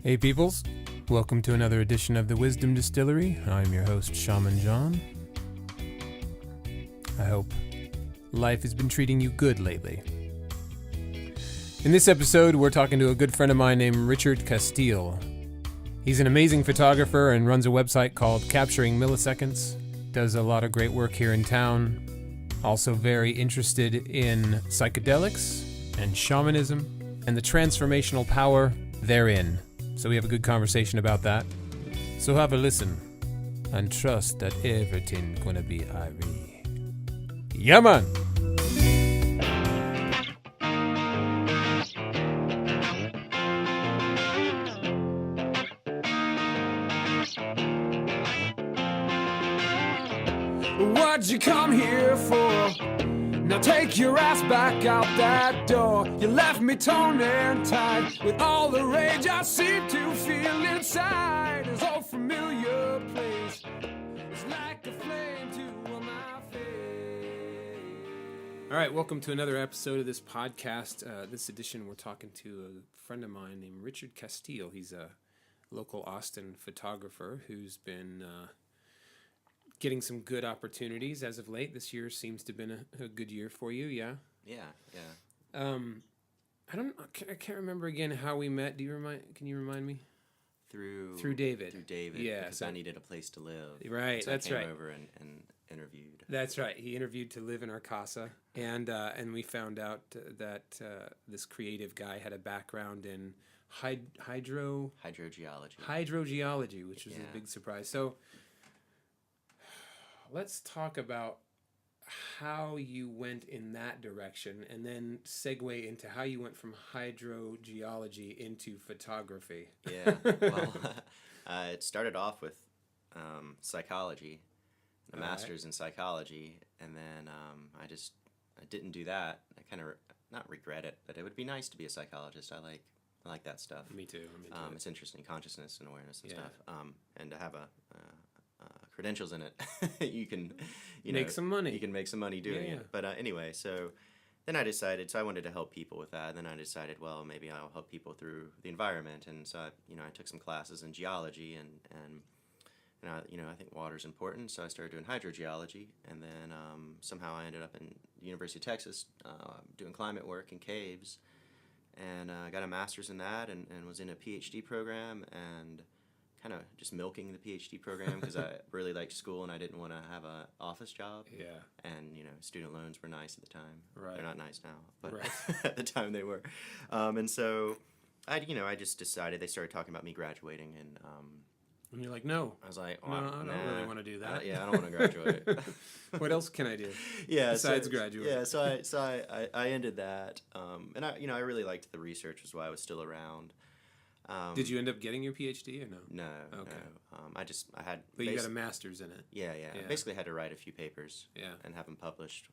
Hey peoples, welcome to another edition of the Wisdom Distillery. I'm your host, Shaman John. I hope life has been treating you good lately. In this episode, we're talking to a good friend of mine named Richard Casteel. He's an amazing photographer and runs a website called Capturing Milliseconds. Does a lot of great work here in town. Also very interested in psychedelics and shamanism and the transformational power therein. So we have a good conversation about that. So have a listen and trust that everything's gonna be Irie. Yeah, man! What'd you come here for? Now take your ass back out that door. You left me torn and tied with all the rage I seem to feel inside. This old familiar place, it's like a flame to my face. All right, welcome to another episode of this podcast. This edition, we're talking to a friend of mine named Richard Casteel. He's a local Austin photographer who's been getting some good opportunities as of late. This year seems to have been a good year for you, yeah? Yeah. I can't remember again how we met. Can you remind me? Through David. Yeah. Because I needed a place to live. Right, so that's right. I came over and interviewed. That's right. He interviewed to live in our casa, and we found out that this creative guy had a background in hydrogeology, which was a big surprise. So let's talk about how you went in that direction and then segue into how you went from hydrogeology into photography. Yeah, well, it started off with psychology, a master's in psychology, and then I didn't do that. I kind of, not regret it, but it would be nice to be a psychologist. I like that stuff. Me too. It's interesting, consciousness and awareness and stuff. And to have credentials in it, you can make some money. You can make some money doing it. But anyway, so then I decided, so I wanted to help people with that. And then I decided, well, maybe I'll help people through the environment. And so I took some classes in geology and I think water's important. So I started doing hydrogeology, and then somehow I ended up in the University of Texas doing climate work in caves, and got a master's in that, and was in a PhD program, and kind of just milking the PhD program because I really liked school and I didn't want to have an office job. Yeah. And, student loans were nice at the time. Right. They're not nice now, but right. at the time they were. And so I just decided, they started talking about me graduating, and you're like, no. I was like, I don't really want to do that. I don't want to graduate. What else can I do? Besides graduate. Yeah, so I ended that. And I really liked the research, was why I was still around. Did you end up getting your PhD or no? No. Okay. No. I had. But you got a master's in it. Yeah. I basically had to write a few papers. Yeah. And have them published.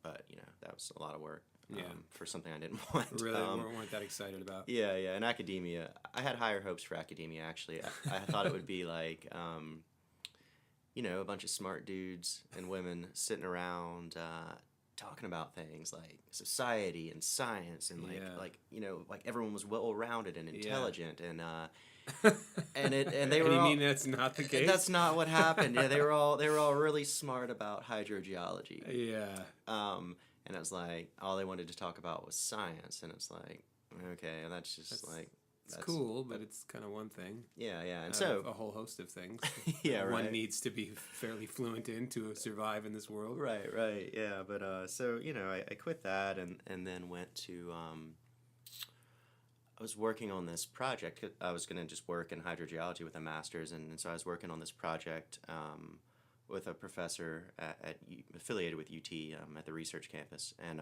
But that was a lot of work. Yeah. For something I didn't want. Really weren't that excited about. Yeah. And academia, I had higher hopes for academia. Actually, I thought it would be like, a bunch of smart dudes and women sitting around. Talking about things like society and science and like everyone was well-rounded and intelligent and they were. You all, mean that's not the case? That's not what happened. Yeah, they were all really smart about hydrogeology. Yeah. And it was like all they wanted to talk about was science, and it's like, okay, that's cool, but it's kind of one thing. Yeah, and so a whole host of things. Yeah, right. One needs to be fairly fluent in to survive in this world. Right. Yeah, but so I quit that and then went to. I was working on this project. I was going to just work in hydrogeology with a master's, and so I was working on this project with a professor affiliated with UT at the research campus, and.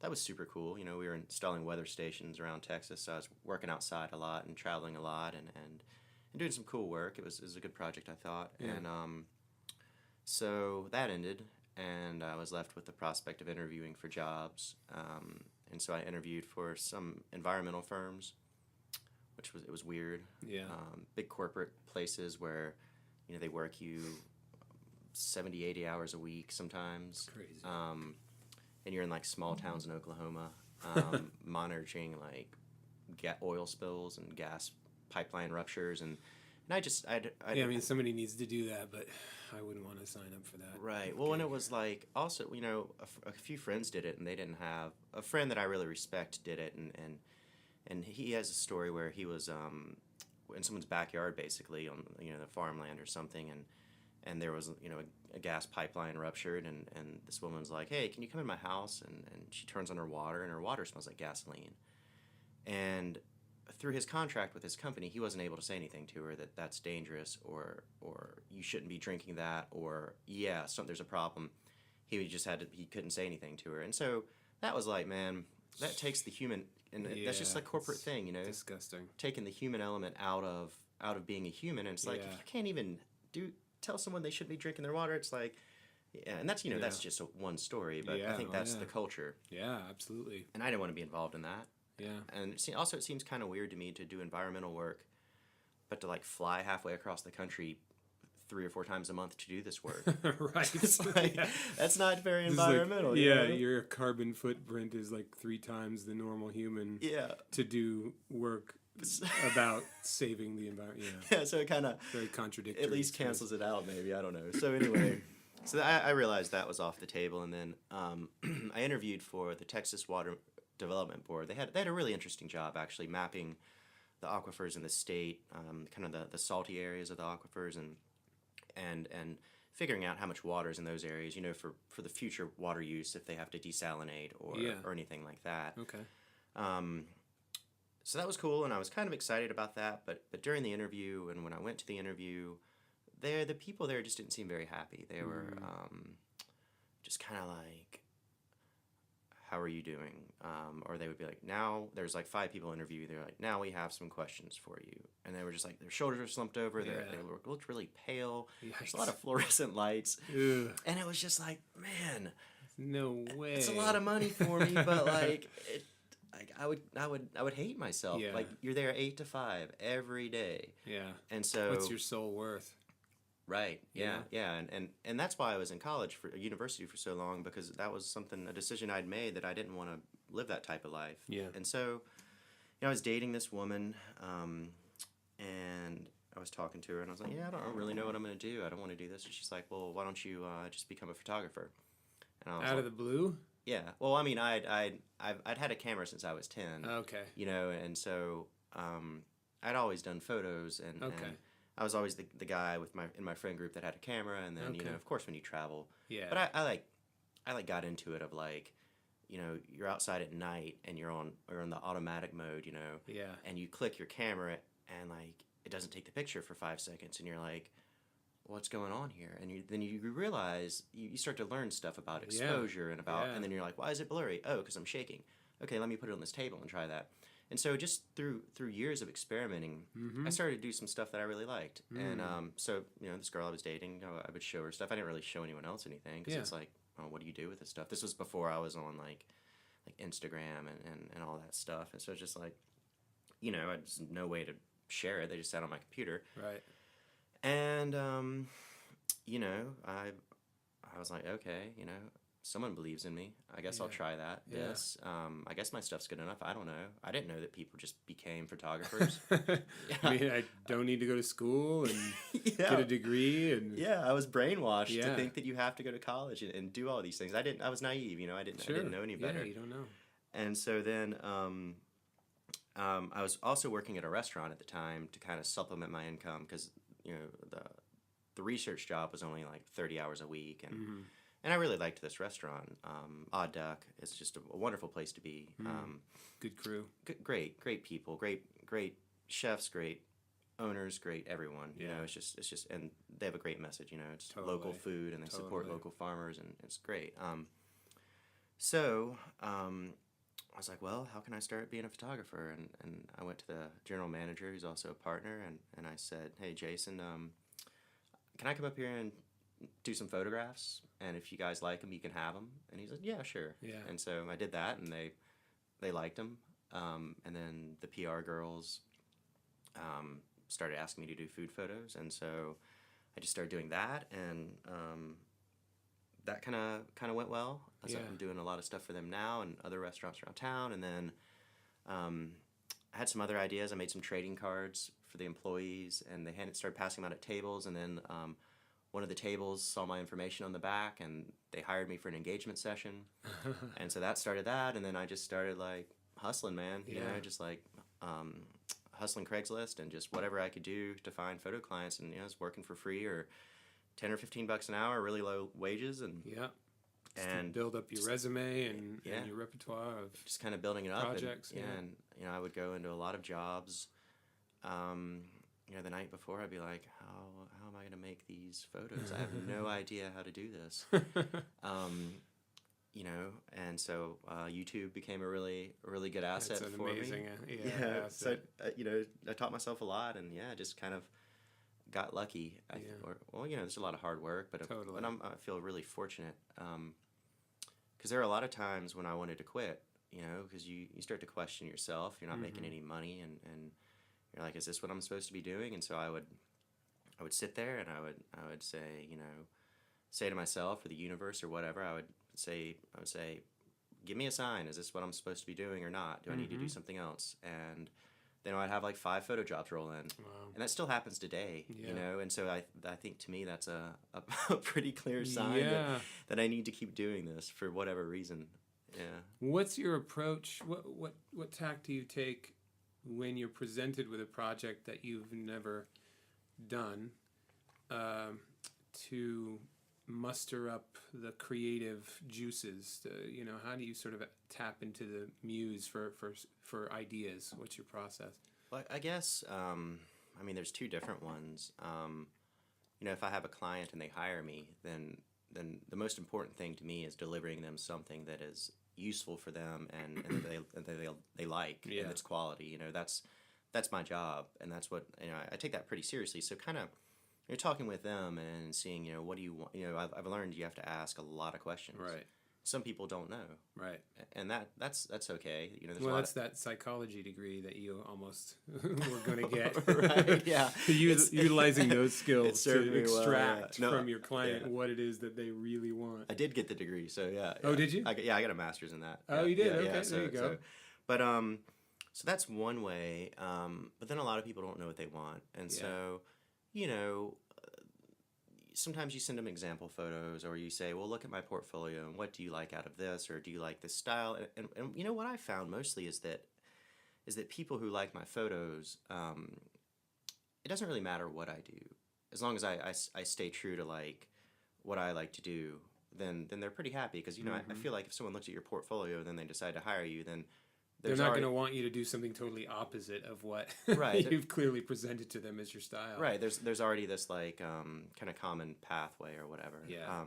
That was super cool. We were installing weather stations around Texas, so I was working outside a lot and traveling a lot and doing some cool work. It was a good project, I thought. Yeah. And so that ended, and I was left with the prospect of interviewing for jobs. And so I interviewed for some environmental firms, it was weird. Yeah. Big corporate places where, they work you 70, 80 hours a week sometimes. Crazy. And you're in like small towns in Oklahoma, monitoring like oil spills and gas pipeline ruptures, and I just I I mean, somebody needs to do that, but I wouldn't want to sign up for that. Right. Well, and it was like also, you know, a few friends did it, and they didn't have a friend that I really respect did it, and he has a story where he was in someone's backyard, basically on, you know, the farmland or something, and there was, you know, a gas pipeline ruptured, and this woman's like, hey, can you come in my house? And she turns on her water, and her water smells like gasoline, and through his contract with his company, he wasn't able to say anything to her that that's dangerous or you shouldn't be drinking that, or there's a problem. He just he couldn't say anything to her, and so that was like, man, that takes the human, and that's just a corporate thing, you know, disgusting, taking the human element out of being a human, and it's like, if you can't even tell someone they shouldn't be drinking their water, it's like, and that's, you know, that's just one story, but I think that's the culture. Yeah, absolutely. And I didn't want to be involved in that. Yeah. And it seems kind of weird to me to do environmental work, but to like fly halfway across the country 3 or 4 times a month to do this work. Right. It's like, that's not very It's environmental. Like, you know? Your carbon footprint is like 3 times the normal human. Yeah. To do work about saving the environment. Yeah. So it kind of very contradictory. At least cancels it out, maybe. I don't know. So anyway, so I realized that was off the table, and then I interviewed for the Texas Water Development Board. They had a really interesting job, actually, mapping the aquifers in the state, kind of the salty areas of the aquifers, and figuring out how much water is in those areas, you know, for the future water use if they have to desalinate or anything like that. Okay. So that was cool, and I was kind of excited about that, but during the interview, and when I went to the interview, the people there just didn't seem very happy. They were just kind of like, how are you doing? Or they would be like, now there's like 5 people interview. They're like, now we have some questions for you. And they were just like, their shoulders were slumped over. They looked really pale. Yikes. There's a lot of fluorescent lights. Ugh. And it was just like, man, no way. it's a lot of money for me, but like, I would hate myself. Yeah. Like, you're there 8 to 5 every day. Yeah. And so, what's your soul worth? Right. Yeah. And that's why I was in college for university for so long, because that was a decision I'd made, that I didn't want to live that type of life. Yeah. And so, you know, I was dating this woman, and I was talking to her, and I was like, yeah, I don't really know what I'm going to do. I don't want to do this. And she's like, well, why don't you just become a photographer? And I was Out of the blue? Yeah. Well, I mean, I'd had a camera since I was 10. Okay. You know, and so I'd always done photos, and I was always the guy in my friend group that had a camera, and then you know, of course, when you travel. Yeah. But I got into it of like, you know, you're outside at night and you're in the automatic mode, you know. Yeah. And you click your camera, and like it doesn't take the picture for 5 seconds, and you're like, what's going on here? And then you realize you start to learn stuff about exposure and and then you're like, why is it blurry? Oh, because I'm shaking. Okay, let me put it on this table and try that. And so just through years of experimenting, I started to do some stuff that I really liked. And so, you know, this girl I was dating, you know, I would show her stuff. I didn't really show anyone else anything, because it's like, oh, what do you do with this stuff? This was before I was on like Instagram and all that stuff. And so it's just like, you know, I just no way to share it. They just sat on my computer. Right. And, you know, I was like, okay, you know, someone believes in me. I guess I'll try that. Yeah. This. I guess my stuff's good enough. I don't know. I didn't know that people just became photographers. I mean, I don't need to go to school and get a degree. And I was brainwashed to think that you have to go to college and do all these things. I was naive, you know. I didn't know any better. Yeah, you don't know. And so then I was also working at a restaurant at the time to kind of supplement my income, because, you know, the research job was only like 30 hours a week, and I really liked this restaurant. Odd Duck is just a wonderful place to be. Good crew. Great people, great chefs, great owners, great everyone. You know, it's just, and they have a great message. You know, it's local food, and they support local farmers, and it's great. So I was like, well, how can I start being a photographer? And I went to the general manager, who's also a partner, and I said, hey, Jason, can I come up here and do some photographs? And if you guys like them, you can have them. And he said, yeah, sure. Yeah. And so I did that, and they liked them. And then the PR girls started asking me to do food photos, and so I just started doing that, and that kind of went well. I'm doing a lot of stuff for them now and other restaurants around town, and then I had some other ideas. I made some trading cards for the employees, and they started passing them out at tables. And then one of the tables saw my information on the back, and they hired me for an engagement session. And so that started that, and then I just started like hustling, man. You know, just like hustling Craigslist and just whatever I could do to find photo clients, and I was working for free or $10 or $15 an hour, really low wages, and and build up your resume and your repertoire of just kind of building it up. Projects, and I would go into a lot of jobs. The night before, I'd be like, how am I going to make these photos? I have no idea how to do this. And so YouTube became a really good asset for amazing, me. Asset. So I taught myself a lot, and just kind of got lucky. There's a lot of hard work, but totally. I feel really fortunate because there are a lot of times when I wanted to quit. Because you start to question yourself. You're not making any money, and you're like, is this what I'm supposed to be doing? And so I would sit there, and I would say to myself or the universe or whatever, I would say, give me a sign. Is this what I'm supposed to be doing or not? Do I need to do something else? And then I'd have like 5 photo jobs roll in. Wow. And that still happens today, Yeah. And so I think to me that's a pretty clear sign that I need to keep doing this for whatever reason. Yeah. What's your approach? What tack do you take when you're presented with a project that you've never done to muster up the creative juices? How do you sort of tap into the muse for ideas? What's your process? Well, I guess there's 2 different ones. If I have a client and they hire me, then the most important thing to me is delivering them something that is useful for them and they like, and it's quality. That's my job, and that's what I take that pretty seriously. So kind of you're talking with them and seeing what do you want. I've learned you have to ask a lot of questions. Right. Some people don't know. Right. And that's okay. That's that psychology degree that you almost were going to get. Right. Yeah. Utilizing those skills to extract well, from your client what it is that they really want. I did get the degree, so yeah. Oh, did you? I got a master's in that. Oh, you did? Yeah, okay, so, there you go. So that's one way. But then a lot of people don't know what they want, and so sometimes you send them example photos, or you say, well, look at my portfolio, and what do you like out of this, or do you like this style? And what I found mostly is that people who like my photos, it doesn't really matter what I do, as long as I stay true to like what I like to do, then they're pretty happy, because I feel like if someone looks at your portfolio and then they decide to hire you, then they're not going to want you to do something totally opposite of what you've clearly presented to them as your style. Right. There's already this like kind of common pathway or whatever. Yeah.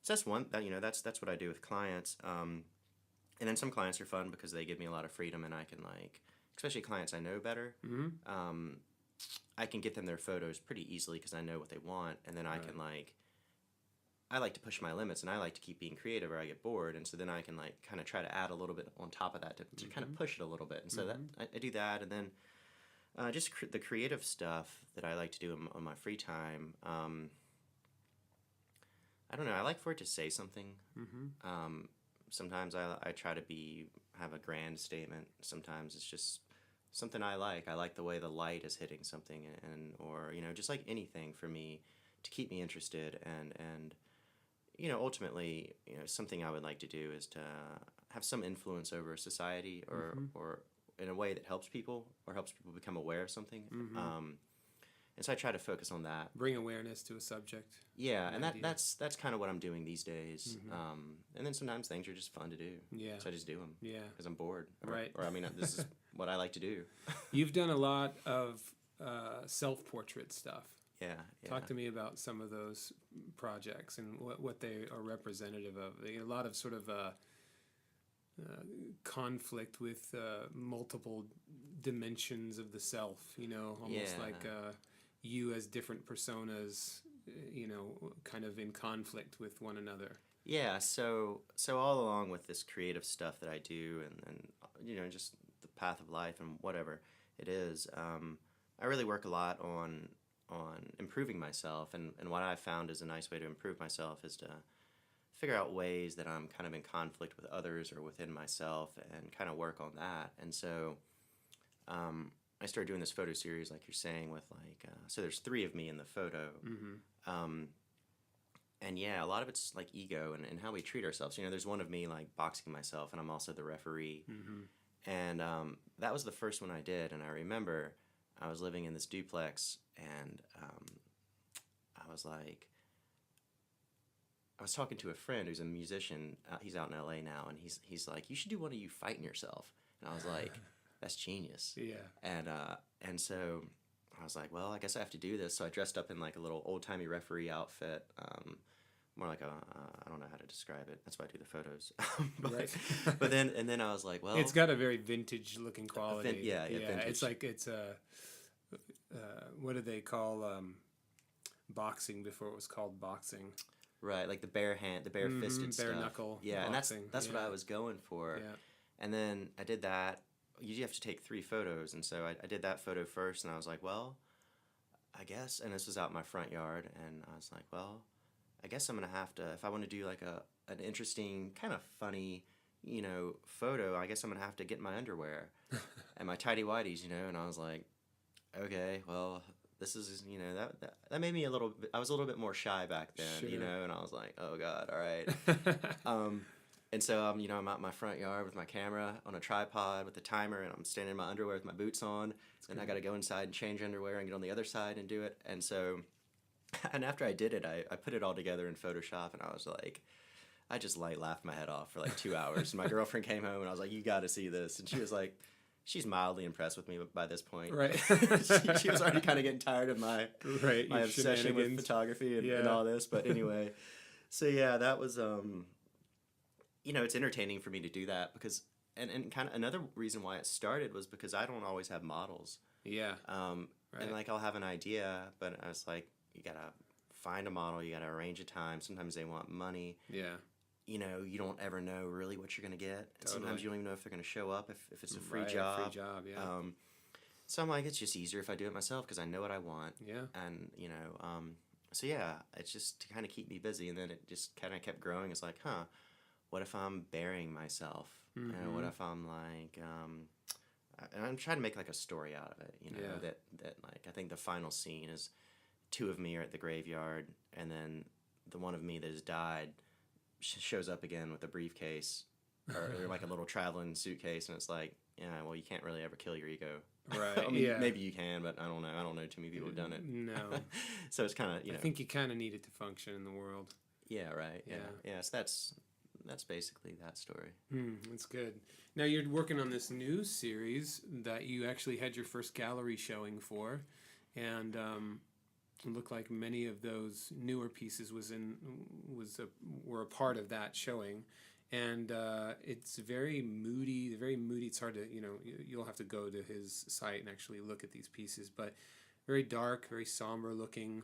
So that's one that that's what I do with clients. And then some clients are fun because they give me a lot of freedom, and I can like, especially clients I know better. I can get them their photos pretty easily because I know what they want, and then I can like. I like to push my limits, and I like to keep being creative, or I get bored, and so then I can like kind of try to add a little bit on top of that to kind of push it a little bit, and so that I do that, and then just the creative stuff that I like to do on my free time. I don't know. I like for it to say something. Sometimes I try to have a grand statement. Sometimes it's just something I like. I like the way the light is hitting something, or just like anything for me to keep me interested, and ultimately, something I would like to do is to have some influence over society, or in a way that helps people, or helps people become aware of something. And so I try to focus on that. Bring awareness to a subject. Yeah, and that's kind of what I'm doing these days. And then sometimes things are just fun to do. Yeah. So I just do them. Yeah. Because I'm bored. Right. Or this is what I like to do. You've done a lot of self-portrait stuff. Yeah. Talk to me about some of those projects and what they are representative of. A lot of sort of conflict with multiple dimensions of the self, almost like you as different personas, kind of in conflict with one another. Yeah, so all along with this creative stuff that I do, and just the path of life and whatever it is, I really work a lot on improving myself, and what I've found is a nice way to improve myself is to figure out ways that I'm kind of in conflict with others or within myself, and kind of work on that. And so I started doing this photo series, like you're saying, with like, so there's 3 of me in the photo. And yeah, a lot of it's like ego and how we treat ourselves. You know, there's one of me like boxing myself, and I'm also the referee. And that was the first one I did. And I remember I was living in this duplex, and I was like, I was talking to a friend who's a musician. He's out in LA now, and he's like, you should do one of you fighting yourself. And I was like, that's genius. Yeah. And so I was like, well, I guess I have to do this. So I dressed up in like a little old timey referee outfit. More like I don't know how to describe it. That's why I do the photos. Right. But then I was like, well, it's got a very vintage looking quality. Yeah, vintage. It's like what do they call boxing before it was called boxing? Right, like the bare fisted stuff. Bare knuckle. Yeah, boxing. And that's what I was going for. Yeah. And then I did that. You have to take 3 photos, and so I did that photo first, and I was like, well, I guess, and this was out in my front yard, and I was like, well, I guess I'm gonna have to, if I want to do like an interesting, kind of funny, you know, photo, I guess I'm gonna have to get in my underwear and my tighty whities, you know. And I was like, okay, well, this is, you know, that made me a little bit, I was a little bit more shy back then, you know, and I was like, oh God, all right. And so you know, I'm out in my front yard with my camera on a tripod with a timer, and I'm standing in my underwear with my boots on, and I got to go inside and change underwear and get on the other side and do it. And so, and after I did it, I put it all together in Photoshop, and I was like, I just laughed my head off for like 2 hours. And my girlfriend came home, and I was like, you got to see this. And she was like, she's mildly impressed with me by this point. Right. she was already kind of getting tired of my obsession with photography and all this. But anyway, so yeah, that was, you know, it's entertaining for me to do that because, and kind of another reason why it started was because I don't always have models. Yeah. And like I'll have an idea, but I was like, you gotta find a model, you gotta arrange a time. Sometimes they want money. Yeah. You know, you don't ever know really what you're gonna get. And sometimes you don't even know if they're gonna show up if it's a free job. Free job, yeah. So I'm like, it's just easier if I do it myself because I know what I want. Yeah. And you know, so yeah, it's just to kind of keep me busy, and then it just kind of kept growing. It's like, what if I'm burying myself? And what if I'm like, and I'm trying to make like a story out of it, you know, that like, I think the final scene is 2 of me are at the graveyard, and then the one of me that has died shows up again with a briefcase or like a little traveling suitcase, and it's like, yeah, well, you can't really ever kill your ego. Right. I mean, maybe you can, but I don't know. I don't know too many people who've done it. No. So it's kind of, you know. I think you kind of need it to function in the world. Yeah, right. Yeah. So that's basically that story. That's good. Now you're working on this new series that you actually had your first gallery showing for, and it looked like many of those newer pieces were a part of that showing, and it's very moody. Very moody. It's hard to, you know, you'll have to go to his site and actually look at these pieces, but very dark, very somber looking.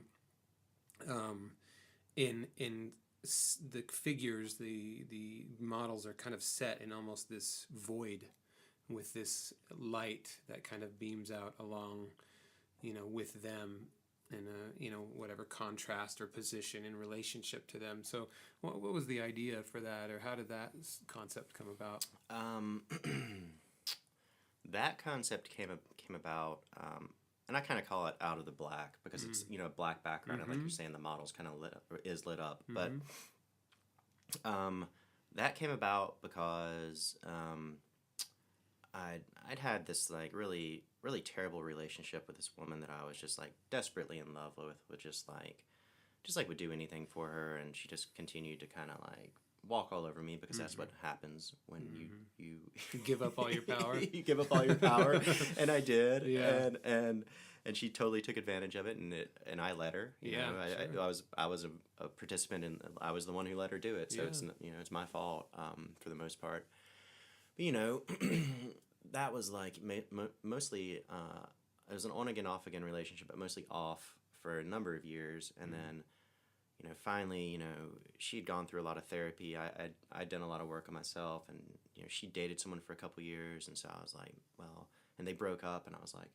In the figures, the models are kind of set in almost this void with this light that kind of beams out along, you know, with them in a, you know, whatever contrast or position in relationship to them. So what was the idea for that, or how did that concept come about? That concept came about, and I kind of call it out of the black because it's, you know, a black background, and like you're saying, the model's kind of lit up. But that came about because I'd had this like really terrible relationship with this woman that I was just like desperately in love with just like would do anything for her, and she just continued to kind of like walk all over me because that's what happens when you give up all your power. You give up all your power, and I did, and she totally took advantage of it, and I let her. You know, I was a participant, and I was the one who let her do it. So it's, you know, it's my fault for the most part. But you know, that was like mostly it was an on again off again relationship, but mostly off for a number of years, and then, you know, finally, you know, she'd gone through a lot of therapy. I'd done a lot of work on myself, and, you know, she dated someone for a couple years, and so I was like, well, and they broke up, and I was like,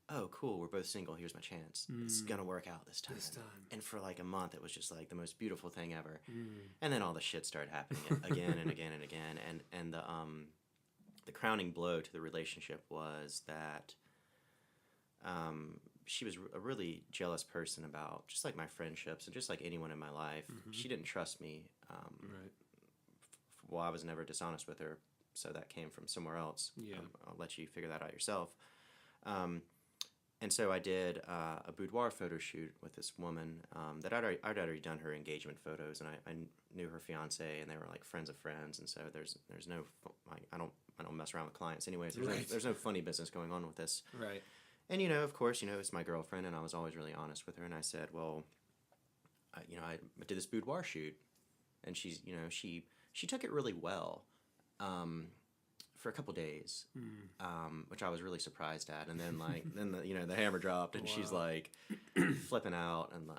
oh, cool, we're both single, here's my chance. It's gonna work out this time. And for like a month, it was just like the most beautiful thing ever. And then all the shit started happening again and again and again, and the crowning blow to the relationship was that she was a really jealous person about just like my friendships and just like anyone in my life. She didn't trust me. Well, I was never dishonest with her, so that came from somewhere else. Yeah. I'll let you figure that out yourself. And so I did a boudoir photo shoot with this woman that I'd already done her engagement photos, and I knew her fiance, and they were like friends of friends, and so there's no I don't mess around with clients anyways. There's no funny business going on with this. Right. And of course, it's my girlfriend, and I was always really honest with her, and I said, well, I did this boudoir shoot, and she's she took it really well. For a couple days, which I was really surprised at, and then then the hammer dropped, and she's like flipping out, and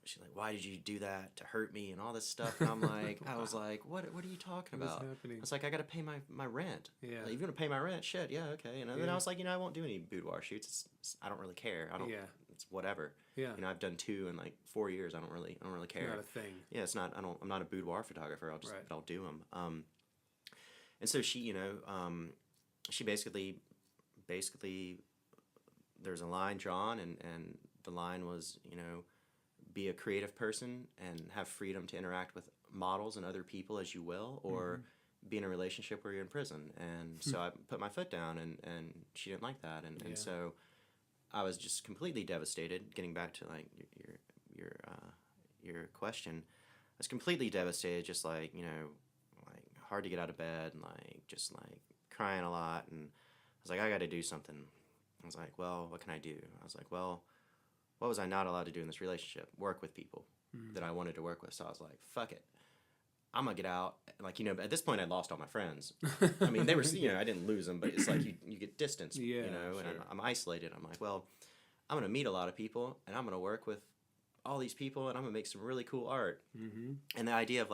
she's like, why did you do that to hurt me and all this stuff, and I'm like, I was like, what are you talking about? Happening? I was like, I gotta pay my rent. Yeah. Like, you're gonna pay my rent? Shit, yeah, okay. And then I was like, I won't do any boudoir shoots. I don't really care. I don't. Yeah. It's whatever. Yeah. I've done 2 in like 4 years. I don't really care. Not a thing. Yeah, it's not. I'm not a boudoir photographer. I'll do them. And so she, she basically, there's a line drawn, and the line was, be a creative person and have freedom to interact with models and other people as you will, or be in a relationship where you're in prison. And so I put my foot down, and she didn't like that, and so I was just completely devastated. Getting back to like your question, I was completely devastated, just like hard to get out of bed, and just crying a lot, and I was like, I got to do something. I was like, well, what can I do? I was like, well, what was I not allowed to do in this relationship? Work with people that I wanted to work with. So I was like, fuck it, I'm gonna get out. At this point, I lost all my friends. I mean, they were, I didn't lose them, but it's like you get distance, and I'm isolated. I'm like, well, I'm gonna meet a lot of people, and I'm gonna work with all these people, and I'm gonna make some really cool art. And the idea of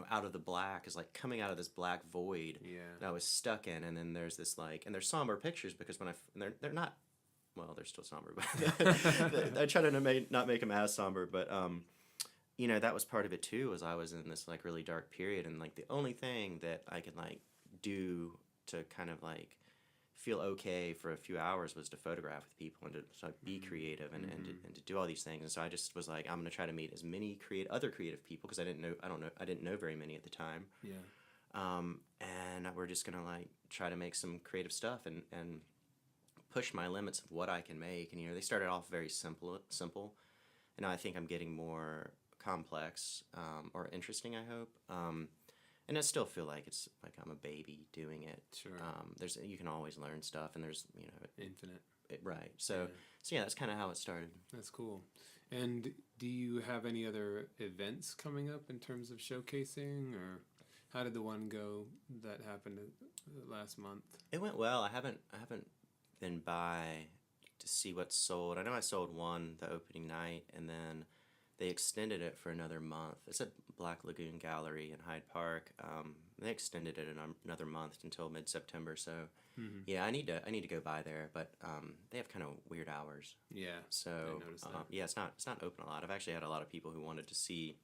out of the black is like coming out of this black void that I was stuck in, and then there's this and there's somber pictures because they're not, well, they're still somber, but I try to not make them as somber, but that was part of it too. Was I was in this really dark period, and the only thing that I could do to kind of feel okay for a few hours was to photograph with people and to be creative and to do all these things. And so I just was like, I'm going to try to meet as many other creative people, because I didn't know very many at the time. Yeah. And we're just going to try to make some creative stuff and push my limits of what I can make. And they started off very simple, and now I think I'm getting more complex or interesting, I hope. And I still feel like it's like I'm a baby doing it. Sure. You can always learn stuff, and there's infinite. Right. So yeah, that's kind of how it started. That's cool. And do you have any other events coming up in terms of showcasing, or how did the one go that happened last month? It went well. I haven't been by to see what's sold. I know I sold one the opening night, and then they extended it for another month. It's at Black Lagoon Gallery in Hyde Park. They extended it another month until mid-September. So, yeah, I need to go by there. But they have kind of weird hours. Yeah. So, I noticed that. yeah, it's not open a lot. I've actually had a lot of people who wanted to see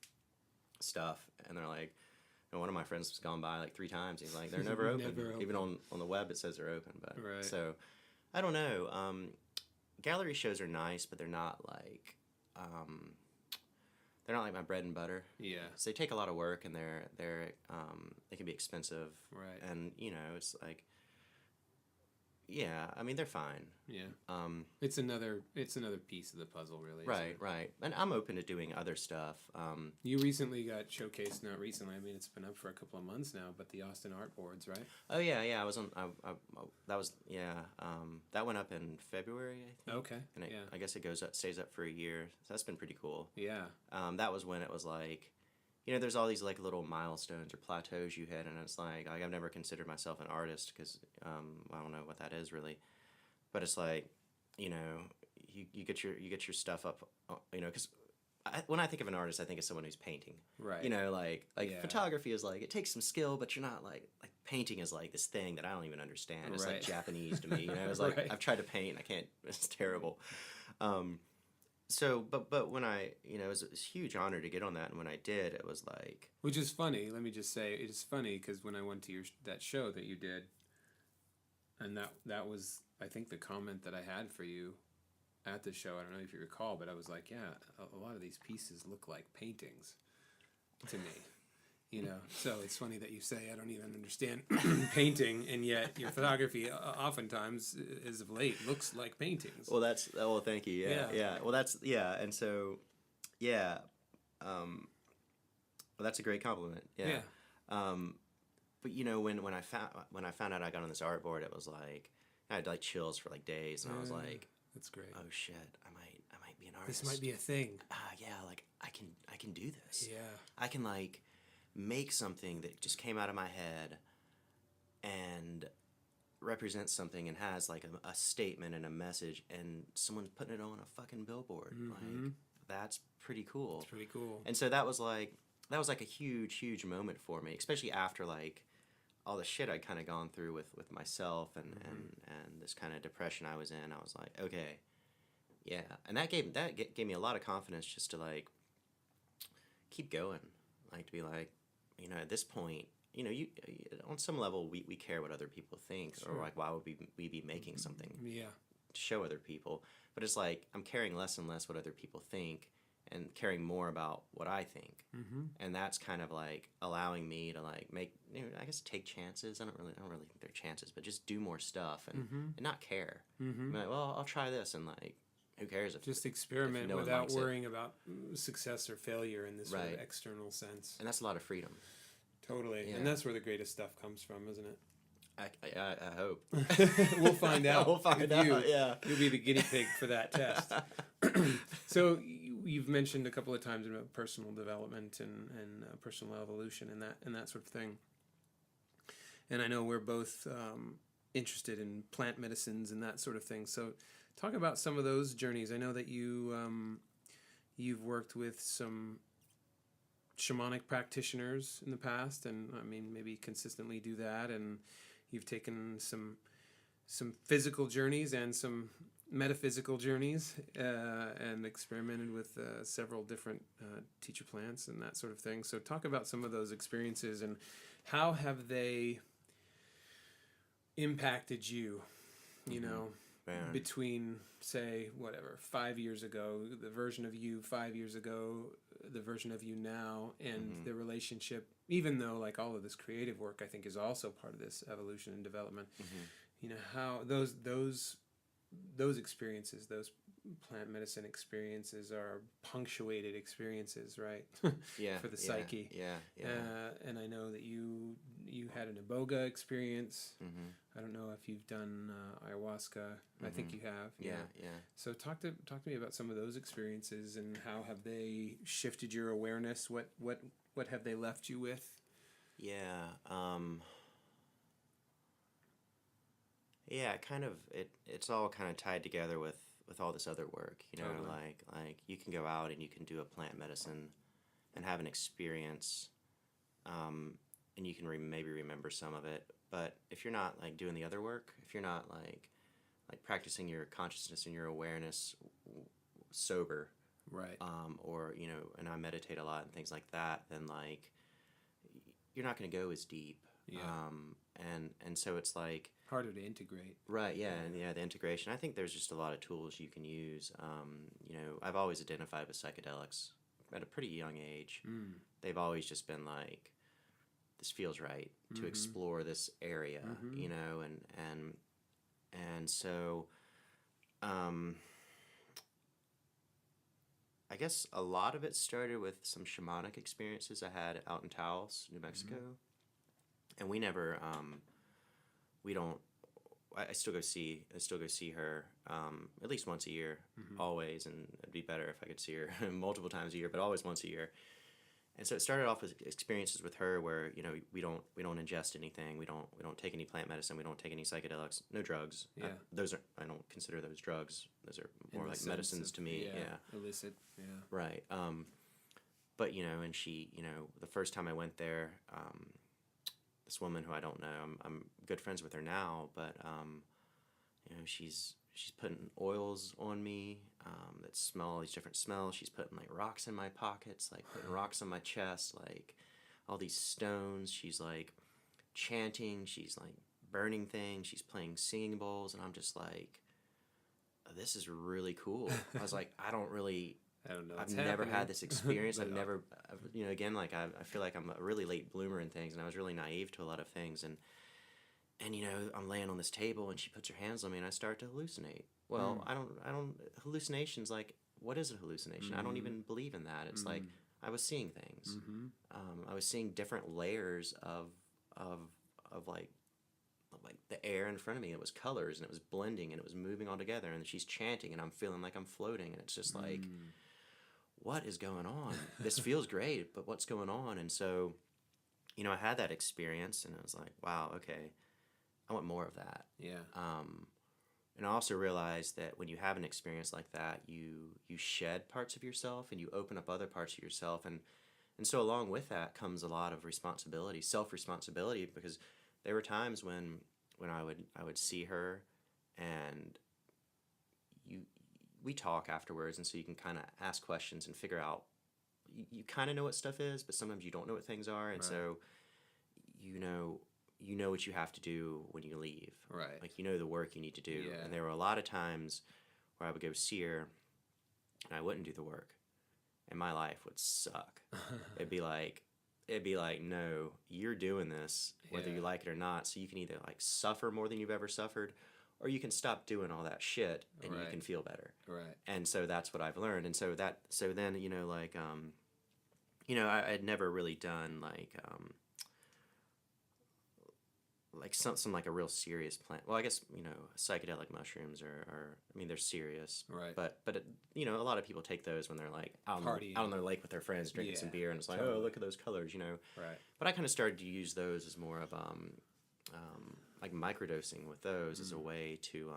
stuff, and they're like, one of my friends has gone by 3 times. He's like, they're never open. Never open. Even on the web it says they're open. But Right. So, I don't know. Gallery shows are nice, but they're not they're not like my bread and butter. Yeah. So they take a lot of work, and they can be expensive. Right. And it's like, yeah, I mean, they're fine. Yeah. It's another piece of the puzzle, really. Right, right. And I'm open to doing other stuff. You recently got showcased. Not recently. I mean, it's been up for a couple of months now. But the Austin Art Boards, right? Oh yeah. I was on. That was that went up in February, I think. Okay. And I guess it stays up for a year. So that's been pretty cool. Yeah. That was when it was like, there's all these little milestones or plateaus you hit, and it's like I've never considered myself an artist because I don't know what that is really, but it's like, you get your stuff up, because when I think of an artist, I think of someone who's painting. Right. Yeah. Photography is it takes some skill, but you're not like painting is this thing that I don't even understand. It's Right. Japanese to me. It's like Right. I've tried to paint, I can't. It's terrible. but when I, it was a huge honor to get on that, and when I did, it was like, which is funny. Let me just say, it is funny because when I went to that show that you did, and that was, I think, the comment that I had for you at the show. I don't know if you recall, but I was like, yeah, a lot of these pieces look like paintings to me. So it's funny that you say I don't even understand painting, and yet your photography oftentimes, as of late, looks like paintings. Well, thank you. Yeah. Well, and so, yeah. Well, that's a great compliment. Yeah. But when I found out I got on this artboard, it was like I had like chills for like days, and I was like, that's great. Oh shit, I might be an artist. This might be a thing. Yeah, like I can do this. Yeah. I can like make something that just came out of my head and represents something and has like a statement and a message, and someone's putting it on a fucking billboard. Like, that's pretty cool. It's pretty cool. And so that was like a huge moment for me, especially after like all the shit I'd kind of gone through with myself and this kind of depression I was in. I was like, okay, yeah, and that gave me a lot of confidence just to like keep going, like to be like, at this point, you on some level we care what other people think, or like why would we be making something to show other people, but it's like I'm caring less and less what other people think and caring more about what I think, and that's kind of like allowing me to like make, I guess, take chances. I don't really think they're chances, but just do more stuff and not care. I'm like, well, I'll try this, and like, who cares if just experiment if no without worrying about success or failure in this sort of Right. external sense. And that's a lot of freedom. Totally, and that's where the greatest stuff comes from, isn't it? I hope. We'll find out. We'll find out. Yeah, you'll be the guinea pig for that test. So you've mentioned a couple of times about personal development and personal evolution and that sort of thing. And I know we're both interested in plant medicines and that sort of thing. So talk about some of those journeys. I know that you've worked with some shamanic practitioners in the past, and I mean maybe consistently do that, and you've taken some physical journeys and some metaphysical journeys and experimented with several different teacher plants and that sort of thing. So talk about some of those experiences and how have they impacted you, between, say, 5 years ago, the version of you 5 years ago, the version of you now, and the relationship, even though like all of this creative work I think is also part of this evolution and development, how those experiences, those plant medicine experiences are punctuated experiences, right? For the psyche. And I know that you had an iboga experience. I don't know if you've done ayahuasca. I think you have. Yeah. So talk to me about some of those experiences and how have they shifted your awareness? What have they left you with? It's all kind of tied together with all this other work, Totally. like you can go out and you can do a plant medicine and have an experience, and you can maybe remember some of it, but if you're not like doing the other work, if you're not like practicing your consciousness and your awareness sober, Right. or and I meditate a lot and things like that, then like you're not going to go as deep. And so it's like harder to integrate. Right, and the integration. I think there's just a lot of tools you can use. I've always identified with psychedelics at a pretty young age. They've always just been like, this feels right to explore this area, and so I guess a lot of it started with some shamanic experiences I had out in Taos, New Mexico. And we never, we don't, I still go see her at least once a year, always, and it'd be better if I could see her multiple times a year, but always once a year. And so it started off with experiences with her where we don't ingest anything, we don't take any plant medicine, we don't take any psychedelics, no drugs. I don't consider those drugs. Those are more like medicines to me. Illicit. Right. But and she, the first time I went there, this woman who I don't know, I'm good friends with her now, but she's she's putting oils on me that smell all these different smells. She's putting like rocks in my pockets, like putting rocks on my chest, like all these stones. She's like chanting. She's like burning things. She's playing singing bowls, and I'm just like, this is really cool. I was like, I don't know. I've never had this experience. Again, like I feel like I'm a really late bloomer in things, and I was really naive to a lot of things. And I'm laying on this table, and she puts her hands on me, and I start to hallucinate. Well, hallucinations, like, what is a hallucination? I don't even believe in that. It's like, I was seeing things. I was seeing different layers of like the air in front of me. It was colors, and it was blending, and it was moving all together, and she's chanting, and I'm feeling like I'm floating, and it's just like, what is going on? This feels great, but what's going on? And so, I had that experience, and I was like, wow, okay, I want more of that. Yeah. And I also realized that when you have an experience like that, you shed parts of yourself, and you open up other parts of yourself, and so along with that comes a lot of responsibility, self-responsibility, because there were times when I would see her, and we talk afterwards, and so you can kind of ask questions and figure out, you kind of know what stuff is, but sometimes you don't know what things are, and so you know what you have to do when you leave. Right. Like, the work you need to do. Yeah. And there were a lot of times where I would go see her, and I wouldn't do the work, and my life would suck. It'd be like, no, you're doing this whether you like it or not. So you can either like suffer more than you've ever suffered, or you can stop doing all that shit and you can feel better. Right. And so that's what I've learned. And so then I had never really done like some like a real serious plant. Well, I guess psychedelic mushrooms are they're serious, right? But a lot of people take those when they're like out on their lake with their friends drinking some beer, and it's like, oh, look at those colors, Right. But I kind of started to use those as more of like microdosing with those as a way to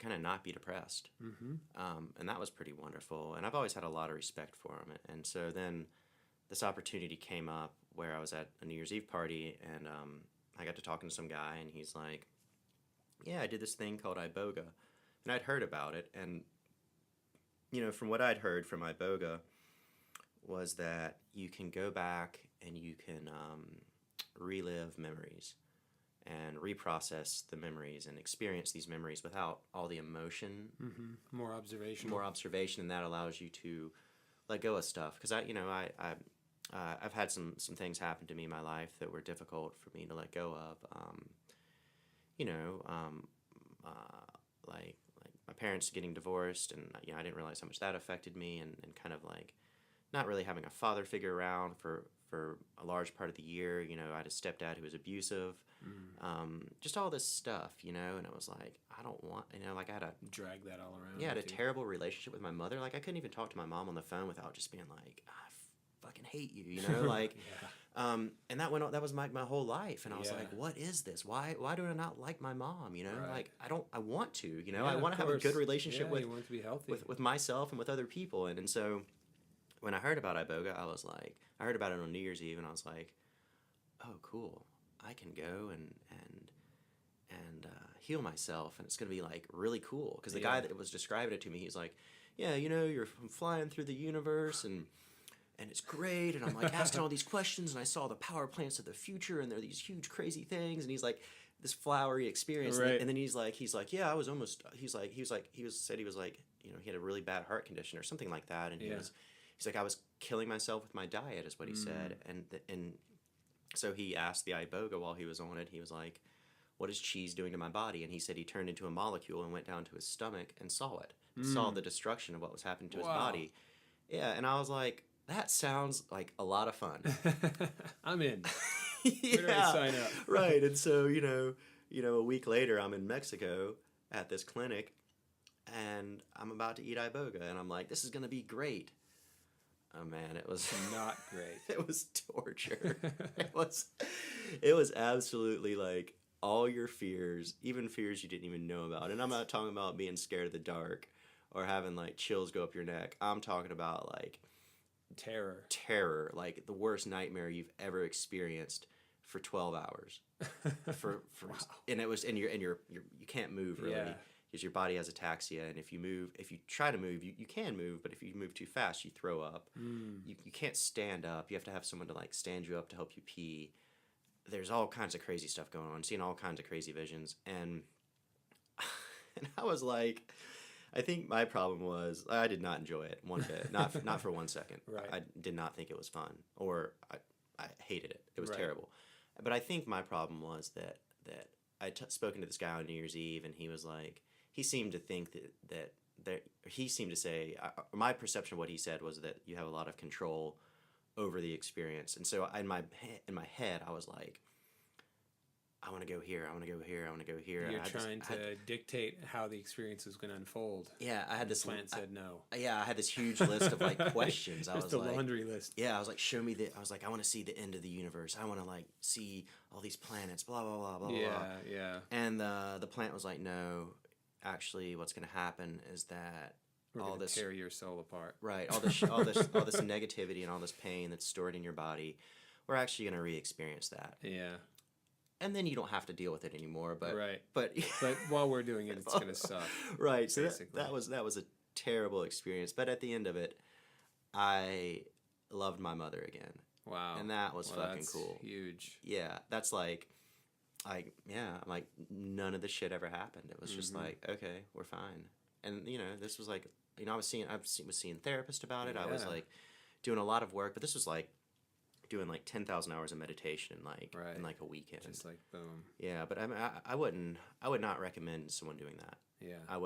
kind of not be depressed, and that was pretty wonderful. And I've always had a lot of respect for them, and so then this opportunity came up where I was at a New Year's Eve party, and I got to talking to some guy, and he's like, yeah, I did this thing called Iboga, and I'd heard about it, and from what I'd heard from Iboga was that you can go back and you can relive memories and reprocess the memories and experience these memories without all the emotion. More observation, and that allows you to let go of stuff. Because I've had some things happen to me in my life that were difficult for me to let go of. Like my parents getting divorced, and I didn't realize how much that affected me, and kind of like not really having a father figure around for a large part of the year. I had a stepdad who was abusive. Just all this stuff, and I was like, I don't want, like I had to drag that all around. Yeah, I had a terrible relationship with my mother. Like I couldn't even talk to my mom on the phone without just being like, I fucking hate you, like, and that went on. That was my whole life, and I was like, what is this? Why do I not like my mom? Like I want to, I want to have a good relationship with, you want to be healthy with myself and with other people, and so when I heard about Iboga, I was like, I heard about it on New Year's Eve, and I was like, oh, cool. I can go and heal myself, and it's going to be like really cool. Because the guy that was describing it to me, he's like, yeah, you're flying through the universe, and it's great. And I'm like asking all these questions, and I saw the power plants of the future, and they're these huge crazy things. And he's like, this flowery experience. Right. And then he's like, yeah, I was almost. He had a really bad heart condition or something like that, and he's like, I was killing myself with my diet, is what he said, and so he asked the Iboga while he was on it. He was like, what is cheese doing to my body? And he said he turned into a molecule and went down to his stomach and saw it. Saw the destruction of what was happening to his body. Yeah, and I was like, that sounds like a lot of fun. I'm in. Where do I sign up? Right, and so, a week later, I'm in Mexico at this clinic, and I'm about to eat Iboga, and I'm like, this is going to be great. Oh man, it was not great. It was torture. It was absolutely like all your fears, even fears you didn't even know about. And I'm not talking about being scared of the dark or having like chills go up your neck. I'm talking about like terror, like the worst nightmare you've ever experienced for 12 hours. Wow. And it was, and you can't move really. Yeah. Because your body has ataxia, and if you try to move, you can move, but if you move too fast, you throw up. You can't stand up. You have to have someone to like stand you up to help you pee. There's all kinds of crazy stuff going on, seeing all kinds of crazy visions, and I was like, I think my problem was I did not enjoy it one bit, not for 1 second. Right. I did not think it was fun, or I hated it. It was Right. terrible. But I think my problem was that I'd spoken to this guy on New Year's Eve, and he was like, he seemed to think that he seemed to say, my perception of what he said was that you have a lot of control over the experience. And so in my head, I was like, I want to go here, I want to go here, I want to go here. You're trying to dictate how the experience is going to unfold. Yeah, I had this plant said no. Yeah, I had this huge list of like questions. Just a laundry list. Yeah, I was like, show me I was like, I want to see the end of the universe. I want to like see all these planets, blah blah blah blah Yeah, blah. yeah. And the plant was like, no, actually, what's going to happen is that We're all gonna this tear your soul apart. right, all this all this negativity and all this pain that's stored in your body, we're actually going to re-experience that. Yeah. And then you don't have to deal with it anymore. But Right. but while we're doing it, it's going to suck. right. So basically. that was a terrible experience. But at the end of it, I loved my mother again. Wow. And that was fucking that's cool. Huge. Yeah, that's like none of this shit ever happened. It was just like, okay, we're fine. And this was like, I was seeing therapists about it. I was Yeah. like doing a lot of work, but this was like doing like 10,000 hours of meditation in like a weekend. Just like boom. Yeah, but I would not recommend someone doing that. Yeah. I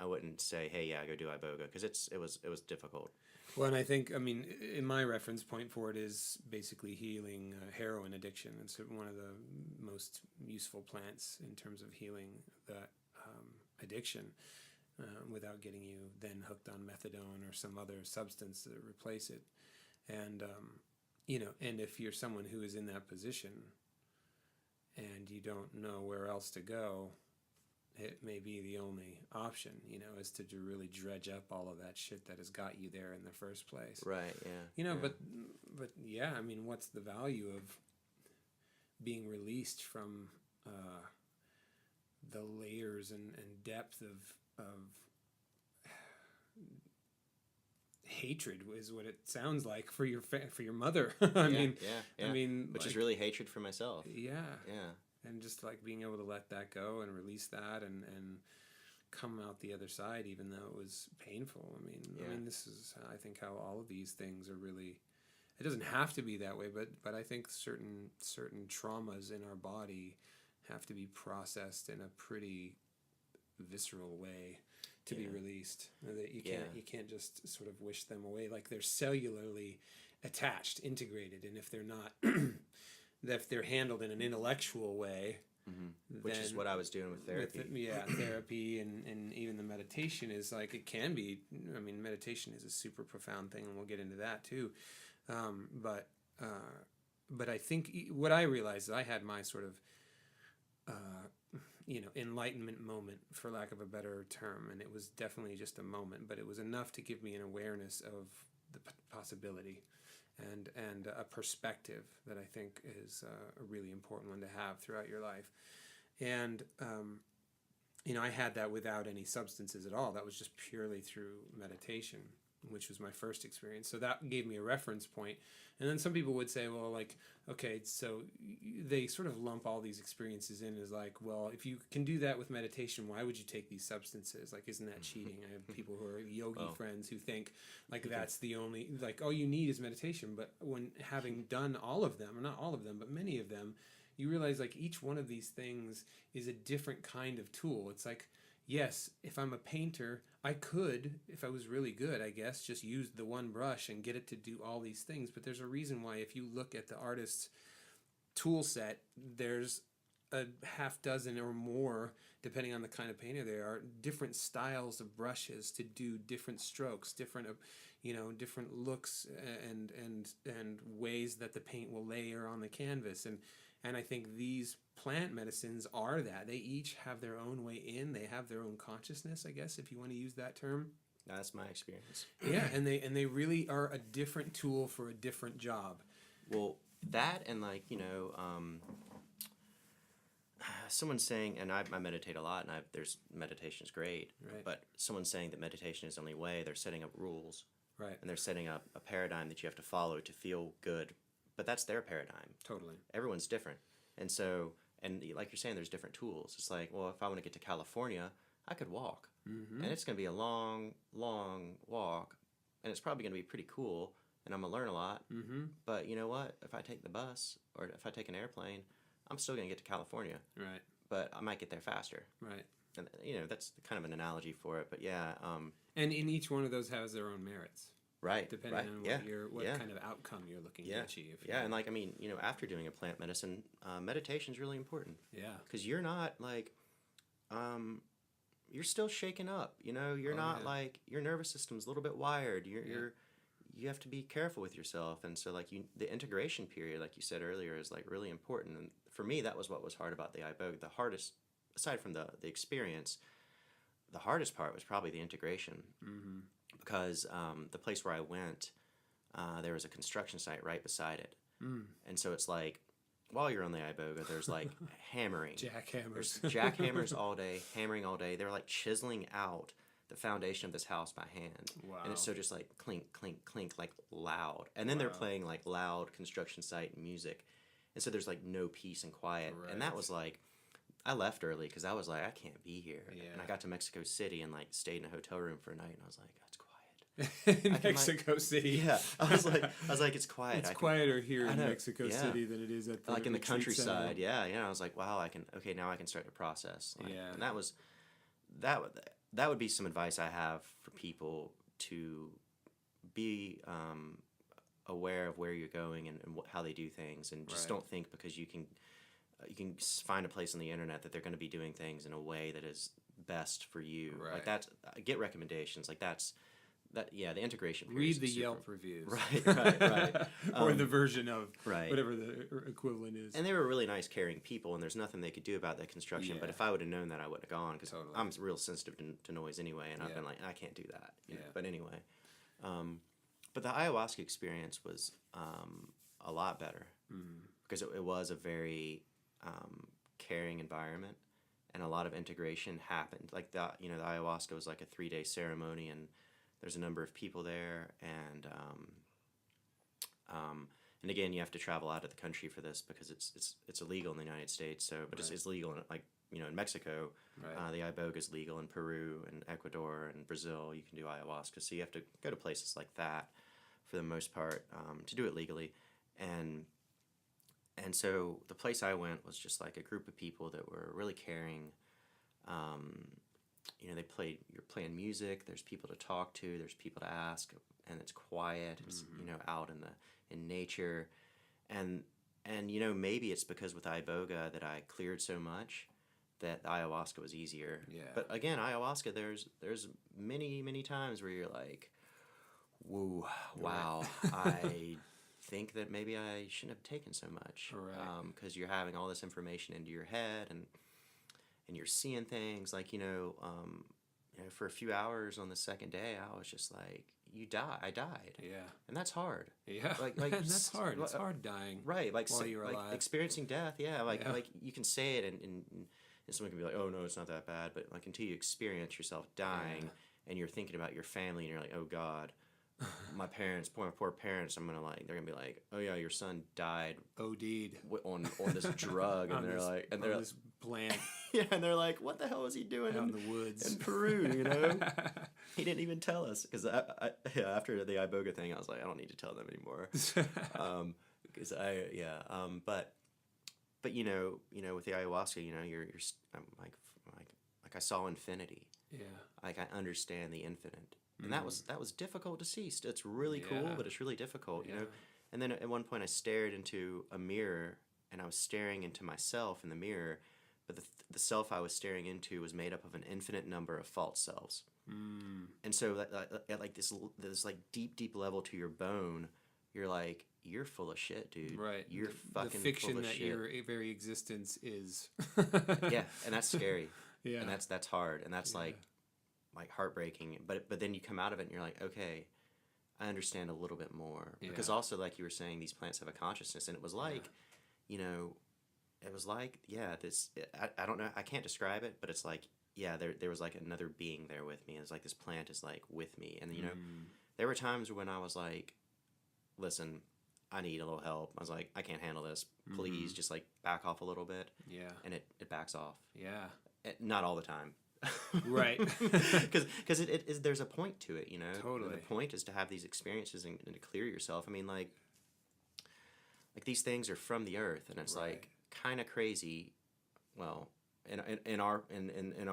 wouldn't say, hey, yeah, go do iboga, because it was difficult. Well, and I think, in my reference point for it is basically healing heroin addiction. It's one of the most useful plants in terms of healing that addiction without getting you then hooked on methadone or some other substance to replace it. And, and if you're someone who is in that position and you don't know where else to go, it may be the only option, is to really dredge up all of that shit that has got you there in the first place. Right, yeah. But yeah, what's the value of being released from the layers and depth of hatred is what it sounds like for your mother. Which is really hatred for myself. Yeah. Yeah. And just like being able to let that go and release that and come out the other side, even though it was painful. This is, I think, how all of these things are really. It doesn't have to be that way, but I think certain traumas in our body have to be processed in a pretty visceral way to be released. That you can't just sort of wish them away. Like they're cellularly attached, integrated, and if they're not. If they're handled in an intellectual way, which is what I was doing with therapy. Therapy and even the meditation is like, it can be. Meditation is a super profound thing, and we'll get into that too. But I think what I realized is I had my sort of enlightenment moment, for lack of a better term, and it was definitely just a moment, but it was enough to give me an awareness of the possibility. And a perspective that I think is a really important one to have throughout your life. And, I had that without any substances at all. That was just purely through meditation, which was my first experience. So that gave me a reference point. And then some people would say, well, like, okay, so they sort of lump all these experiences in as like, well, if you can do that with meditation, why would you take these substances? Like, isn't that cheating? I have people who are yogi friends who think like that's the only, like, all you need is meditation. But when having done all of them, or not all of them, but many of them, you realize like each one of these things is a different kind of tool. It's like, yes, if I'm a painter, I could, if I was really good, I guess, just use the one brush and get it to do all these things. But there's a reason why if you look at the artist's tool set, there's a half dozen or more, depending on the kind of painter they are, different styles of brushes to do different strokes, different looks and ways that the paint will layer on the canvas. And I think these plant medicines are that. They each have their own way in. They have their own consciousness, I guess, if you want to use that term. That's my experience. Yeah, and they really are a different tool for a different job. Well, that and like, someone's saying, and I meditate a lot, and there's meditation's great, Right. but someone's saying that meditation is the only way. They're setting up rules, Right. and they're setting up a paradigm that you have to follow to feel good, but that's their paradigm. Totally. Everyone's different, and so, and like you're saying, there's different tools. It's like, well, if I want to get to California, I could walk, and it's going to be a long, long walk, and it's probably going to be pretty cool, and I'm going to learn a lot, but you know what? If I take the bus, or if I take an airplane, I'm still going to get to California. Right. But I might get there faster. Right. And, that's kind of an analogy for it. But yeah. And in each one of those has their own merits. Right. Depending right. on what yeah. kind of outcome you're looking yeah. to achieve. Yeah. And like, I mean, after doing a plant medicine, meditation is really important. Yeah. Because you're not like, you're still shaken up. You're not like, your nervous system's a little bit wired. You have to be careful with yourself. And so like the integration period, like you said earlier, is like really important. And for me, that was what was hard about the iboga. The hardest, aside from the experience, the hardest part was probably the integration. Because the place where I went, there was a construction site right beside it. And so it's like, while you're on the iboga, there's like hammering. Jackhammers. There's jackhammers all day, hammering all day. They're like chiseling out the foundation of this house by hand. Wow. And it's so just like clink, clink, clink, like loud. And then they're playing like loud construction site music. And so there's like no peace and quiet. Right. And that was like, I left early because I was like, I can't be here. Yeah. And I got to Mexico City and like stayed in a hotel room for a night, and I was like, that's quiet. In Mexico City. Yeah, I was like, it's quiet. It's quieter here in know, Mexico yeah. City than it is at the like in the retreat countryside. center. Yeah. I was like, wow, now I can start to process. Like, Yeah. And that would be some advice I have for people to be aware of where you're going and how they do things, and just Right. don't think because you can find a place on the internet that they're going to be doing things in a way that is best for you. Right. Like that's get recommendations. Like the integration period Read is the super- Yelp reviews. Right. Or the version of right. whatever the equivalent is. And they were really nice, caring people, and there's nothing they could do about that construction. But Yeah. if I would have known that, I would have gone, because Totally. I'm real sensitive to noise anyway, and I've Yeah. been like, I can't do that. Yeah. But anyway, but the ayahuasca experience was a lot better because it was a very caring environment, and a lot of integration happened. Like the ayahuasca was like a 3-day ceremony, and there's a number of people there, and again, you have to travel out of the country for this because it's illegal in the United States. So, but it's legal in in Mexico. Right. The iboga is legal in Peru and Ecuador and Brazil. You can do ayahuasca, so you have to go to places like that for the most part to do it legally, and so the place I went was just like a group of people that were really caring. You're playing music. There's people to talk to. There's people to ask, and it's quiet. It's out in nature, and maybe it's because with iboga that I cleared so much that the ayahuasca was easier. Yeah. But again, ayahuasca, there's many times where you're like, whoa, wow, I think that maybe I shouldn't have taken so much, Right. because you're having all this information into your head, and you're seeing things like for a few hours on the second day, I was just like, I died, Yeah. and that's hard. Yeah. Like That's hard. It's hard dying. Right, like while you're like alive. experiencing death. Yeah, like Yeah. like you can say it, and someone can be like, oh no, it's not that bad, but like until you experience yourself dying, and you're thinking about your family, and you're like, oh God, my poor parents, they're gonna be like, oh yeah, your son died OD'd. on this drug, and they're like, on this plant yeah, and they're like, what the hell was he doing out in the woods in Peru? He didn't even tell us, because after the iboga thing, I was like, I don't need to tell them anymore, because but with the ayahuasca, you're like I saw infinity. Yeah. Like I understand the infinite, and that was difficult to see. It's really cool, Yeah. but it's really difficult, Yeah. And then at one point, I stared into a mirror, and I was staring into myself in the mirror, but the self I was staring into was made up of an infinite number of false selves. And so at like this like deep level to your bone, you're like, you're full of shit, dude. Right. You're fucking the fiction full of that shit. your very existence is. Yeah, and that's scary. Yeah. And that's hard, and that's like heartbreaking. But then you come out of it, and you're like, okay, I understand a little bit more. Because also, like you were saying, these plants have a consciousness, and it was like, you know, it was like, I don't know, I can't describe it, but it's like, there was like another being there with me. It's like this plant is like with me, and you know, there were times when I was like, listen, I need a little help. I was like, I can't handle this. Please, just like back off a little bit. Yeah. And it backs off. Yeah. Not all the time. Right. Because there's a point to it, you know. Totally. The point is to have these experiences and to clear yourself. I mean, like these things are from the earth, and it's like kind of crazy. Well, in our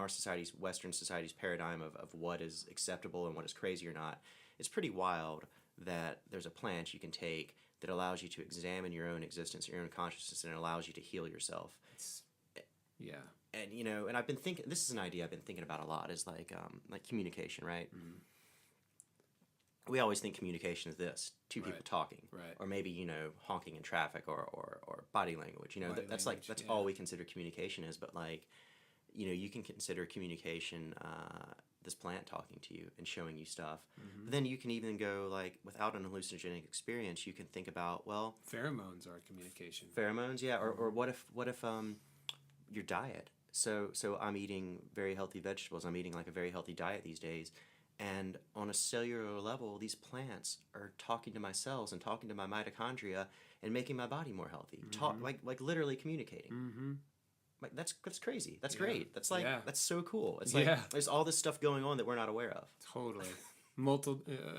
society's, Western society's paradigm of what is acceptable and what is crazy or not, it's pretty wild that there's a plant you can take that allows you to examine your own existence, your own consciousness, and it allows you to heal yourself. And you know, and I've been thinking, this is an idea I've been thinking about a lot, is like communication, right? We always think communication is this, two people talking, or maybe, you know, honking in traffic, or body language, you know, that's all we consider communication is. But like, you know, you can consider communication this plant talking to you and showing you stuff. But then you can even go, like, without an hallucinogenic experience, you can think about, well, pheromones are communication. Pheromones, yeah. Or what if your diet? So I'm eating very healthy vegetables. I'm eating like a very healthy diet these days. And on a cellular level, these plants are talking to my cells and talking to my mitochondria and making my body more healthy. Like literally communicating. Like that's crazy. That's great. That's like that's so cool. It's like there's all this stuff going on that we're not aware of. Totally.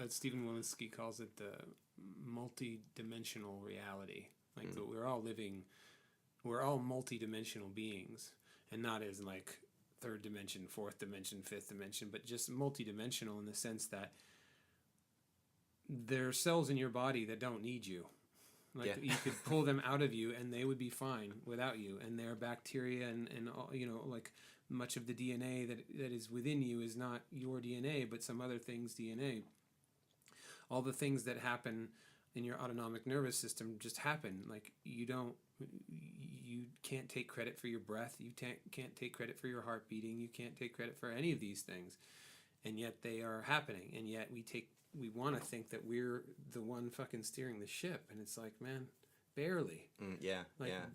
Stephen Walensky calls it the multi-dimensional reality. Like we're all multi-dimensional beings, and not as like third dimension, fourth dimension, fifth dimension, but just multi-dimensional in the sense that there are cells in your body that don't need you. Like you could pull them out of you and they would be fine without you. And their bacteria and all, you know, like much of the DNA that is within you is not your DNA, but some other thing's DNA. All the things that happen in your autonomic nervous system just happen. Like you can't take credit for your breath. You can't take credit for your heart beating. You can't take credit for any of these things. And yet they are happening. And yet we want to think that we're the one fucking steering the ship, and it's like, man, barely.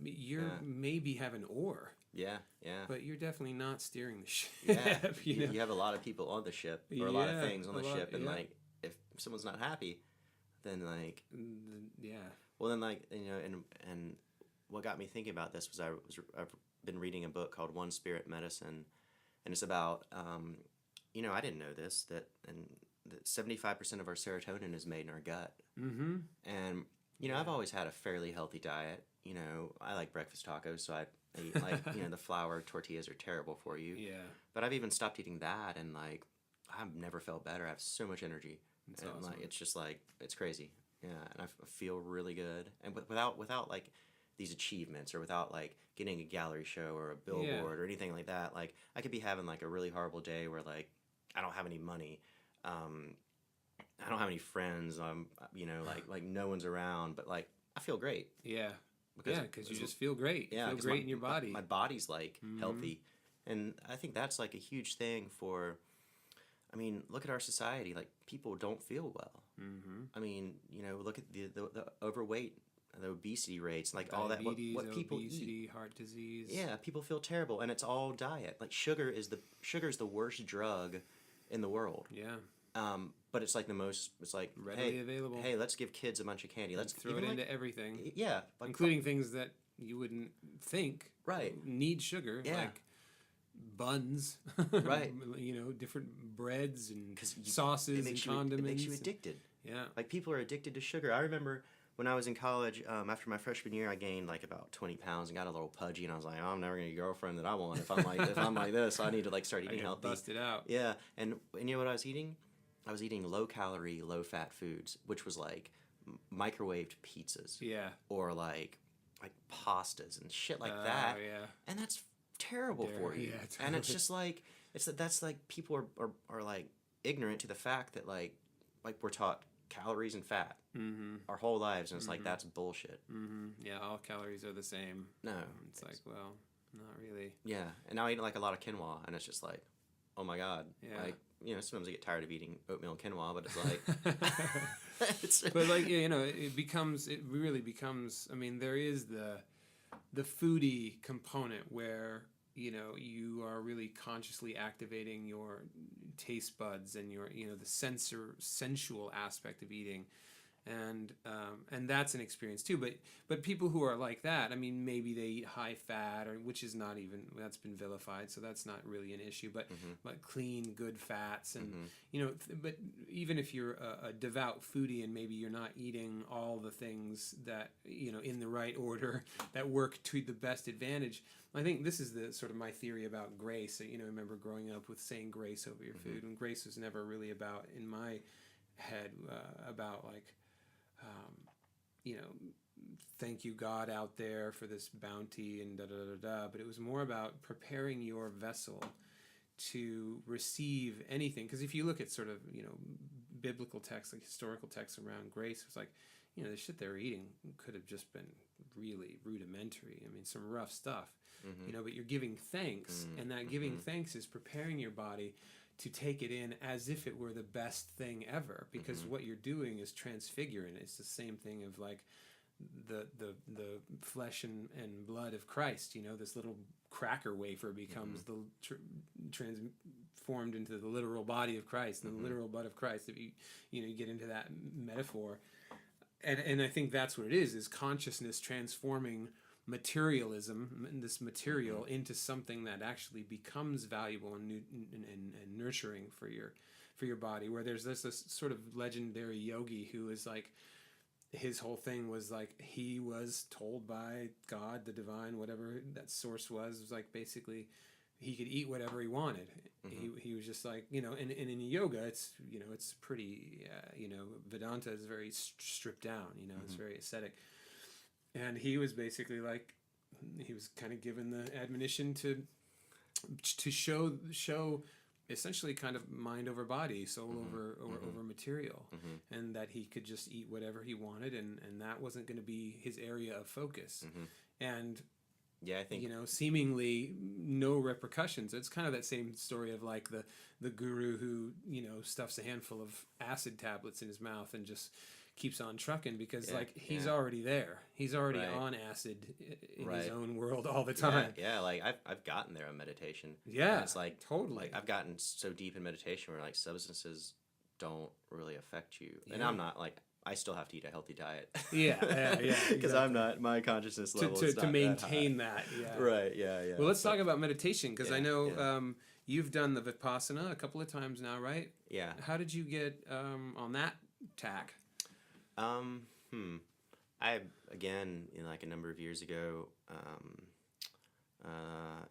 You're maybe have an oar. But you're definitely not steering the ship. You have a lot of people on the ship, or a lot of things on the ship, and like if someone's not happy, then like well then, like, you know, and what got me thinking about this was I've been reading a book called One Spirit Medicine, and it's about you know, I didn't know this, that 75% of our serotonin is made in our gut. And, you know, I've always had a fairly healthy diet. You know, I like breakfast tacos, so I eat, like, you know, the flour tortillas are terrible for you. But I've even stopped eating that, and, like, I've never felt better. I have so much energy. That's and, awesome. like, it's just, like, it's crazy. Yeah, and I feel really good. And without, like, these achievements, or without, like, getting a gallery show or a billboard or anything like that, like, I could be having, like, a really horrible day where, like, I don't have any money. I don't have any friends. You know, like no one's around, but like I feel great. Because you just feel great. You feel great in your body. My body's like healthy, and I think that's like a huge thing for. I mean, look at our society. Like people don't feel well. I mean, you know, look at the overweight, the obesity rates, like diabetes, all that. What people eat, heart disease. Yeah, people feel terrible, and it's all diet. Like sugar is the worst drug in the world. But it's like it's like readily available. Hey, let's give kids a bunch of candy. Let's throw it into everything. Yeah, like including things that you wouldn't think need sugar, like buns, you know, different breads and sauces and condiments. It makes you addicted. Like people are addicted to sugar. I remember when I was in college, after my freshman year, I gained like about 20 pounds and got a little pudgy, and I was like, oh, I'm never gonna get a girlfriend that I want if I'm like this. I need to like start eating healthy. Bust it out. Yeah, and you know what I was eating? I was eating low calorie, low fat foods, which was like microwaved pizzas. Or like pastas and shit like that. And that's terrible for you. Totally. And it's just like that's like people are like ignorant to the fact that like we're taught calories and fat our whole lives, and it's like that's bullshit. Yeah, all calories are the same. No, it's like, well, not really. Yeah, and now I eat like a lot of quinoa, and it's just like, oh my god. Like, you know, sometimes I get tired of eating oatmeal and quinoa, but it's like But like, you know, it really becomes, I mean, there is the foodie component where, you know, you are really consciously activating your taste buds and your, you know, the sensual aspect of eating. And that's an experience too. But people who are like that, I mean, maybe they eat high fat, or which is not even, that's been vilified, so that's not really an issue. But like clean, good fats, and you know. But even if you're a devout foodie and maybe you're not eating all the things that, you know, in the right order that work to the best advantage, I think this is the sort of my theory about grace. You know, I remember growing up with saying grace over your food, and grace was never really about, in my head, about like. You know, thank you God out there for this bounty and da da da da. But it was more about preparing your vessel to receive anything. Because if you look at sort of, you know, biblical texts, like historical texts around grace, it's like, you know, the shit they were eating could have just been really rudimentary. I mean, some rough stuff, you know, but you're giving thanks, and that giving thanks is preparing your body to take it in as if it were the best thing ever, because what you're doing is transfiguring. It's the same thing of like the flesh and blood of Christ. You know, this little cracker wafer becomes the transformed into the literal body of Christ, and the literal blood of Christ. If you know, you get into that metaphor, and I think that's what it is consciousness transforming materialism, this material, into something that actually becomes valuable and nurturing for your body. Where there's this sort of legendary yogi who is like, his whole thing was like, he was told by God, the divine, whatever that source was like basically he could eat whatever he wanted. He was just like, you know, and in yoga it's, you know, it's pretty you know, Vedanta is very stripped down, you know, it's very ascetic. And he was basically like, he was kind of given the admonition to show essentially kind of mind over body, soul over material, and that he could just eat whatever he wanted, and that wasn't going to be his area of focus. And yeah, I think, you know, seemingly no repercussions. It's kind of that same story of like the guru who, you know, stuffs a handful of acid tablets in his mouth and just keeps on trucking because like he's already there. He's already on acid in his own world all the time. Yeah, like I've gotten there on meditation. Yeah, it's like totally. Like I've gotten so deep in meditation where like substances don't really affect you, and I'm not like, I still have to eat a healthy diet. Yeah, because exactly. I'm not, my consciousness level is not to maintain that. Yeah. Right. Yeah. Well, let's talk about meditation, because I know you've done the Vipassana a couple of times now, right? Yeah. How did you get on that tack? I, again, you know, like a number of years ago,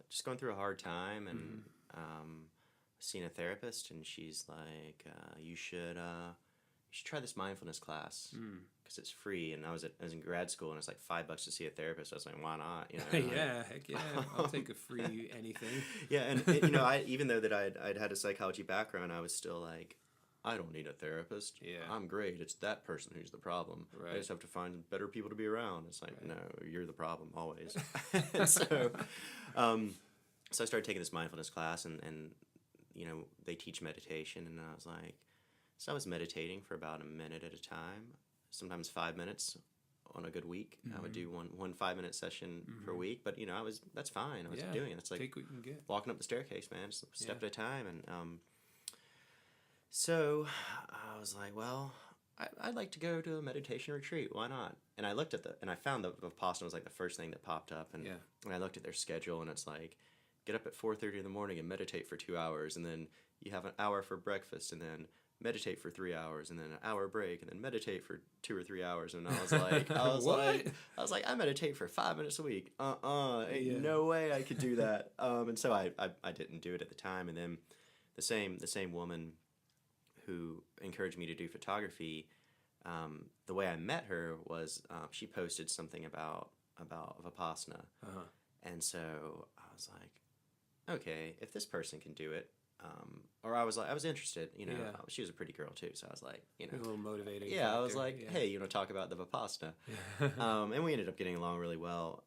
just going through a hard time, and seen a therapist, and she's like, you should try this mindfulness class because it's free. And I was in grad school, and it's like $5 to see a therapist. I was like, why not? You know, yeah, heck yeah, I'll take a free anything. Yeah, and you know, even though that I'd had a psychology background, I was still like, I don't need a therapist. Yeah, I'm great. It's that person who's the problem. Right. I just have to find better people to be around. It's like, no, you're the problem always. So I started taking this mindfulness class, and you know, they teach meditation, and I was like, so I was meditating for about a minute at a time, sometimes 5 minutes on a good week. I would do one 5-minute session per week, but you know, that's fine. I was doing it. It's like take what you can get. Walking up the staircase, man, just a step at a time. And so I was like, well, I'd like to go to a meditation retreat. Why not? And I looked at and I found that Vipassana was like the first thing that popped up. And I looked at their schedule, and it's like, get up at 4:30 in the morning and meditate for 2 hours, and then you have an hour for breakfast, and then meditate for 3 hours, and then an hour break, and then meditate for 2 or 3 hours. And I was like, I meditate for 5 minutes a week. Ain't no way I could do that. And so I didn't do it at the time. And then the same woman who encouraged me to do photography, the way I met her was she posted something about Vipassana. And so I was like, okay, if this person can do it, or I was interested, you know, she was a pretty girl too, so I was like, you know, a little motivating. Yeah, factor. I was like, hey, you know, talk about the Vipassana. And we ended up getting along really well,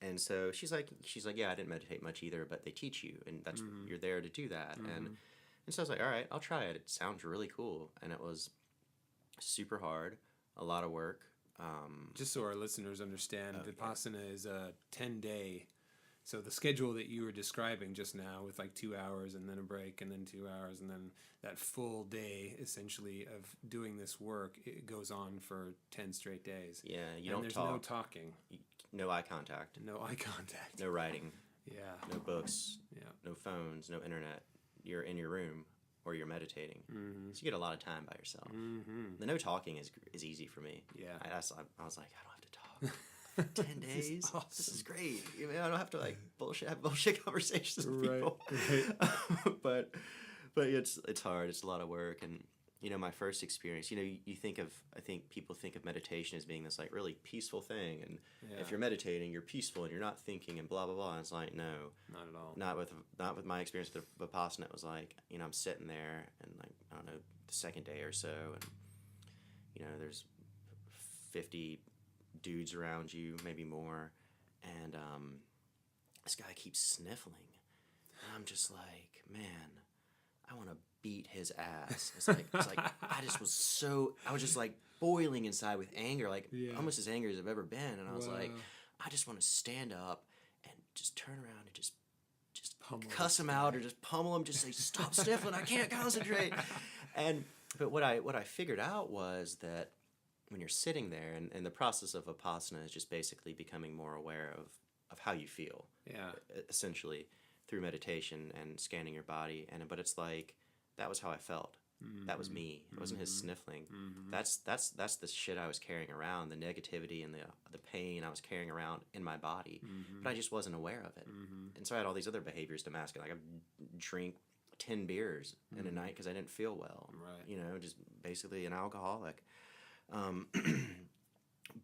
and so she's like, yeah, I didn't meditate much either, but they teach you, and that's you're there to do that. And so I was like, all right, I'll try it. It sounds really cool. And it was super hard, a lot of work. Just so our listeners understand, Okay. Vipassana is a 10-day. So the schedule that you were describing just now, with like 2 hours and then a break and then 2 hours and then that full day essentially of doing this work, it goes on for 10 straight days. Yeah, you and don't there's talk. no talking, No eye contact. no eye contact. No writing. Yeah. No books. Yeah. No phones. No internet. You're in your room or you're meditating. Mm-hmm. So you get a lot of time by yourself. Mm-hmm. The no talking is easy for me. Yeah. I was like, I don't have to talk. 10 This is days. awesome. This is great. I mean, I don't have to like have bullshit conversations with Right, people. right. but it's hard. It's a lot of work. And you know, my first experience. You know, I think people think of meditation as being this like really peaceful thing. And Yeah. if you're meditating, you're peaceful and you're not thinking and blah blah blah. And it's like no, Not at all. not with my experience with Vipassana. It was like, you know, I'm sitting there and like I don't know, the second day or so, and you know, there's 50 dudes around you, maybe more, and this guy keeps sniffling, and I'm just like, man, I want to beat his ass. It's like I was just like boiling inside with anger, like Yeah. almost as angry as I've ever been, and I was like, Wow. I just want to stand up and just turn around and just Pummel cuss this him guy. out or just pummel him, just say stop sniffling, I can't concentrate. But what I figured out was that when you're sitting there, and the process of Vipassana is just basically becoming more aware of how you feel, Yeah. essentially through meditation and scanning your body, but it's like that was how I felt. That was me. It wasn't his sniffling. That's the shit I was carrying around, the negativity and the pain I was carrying around in my body, but I just wasn't aware of it. And so I had all these other behaviors to mask it. Like I drink 10 beers in a night because I didn't feel well. Right. You know, just basically an alcoholic.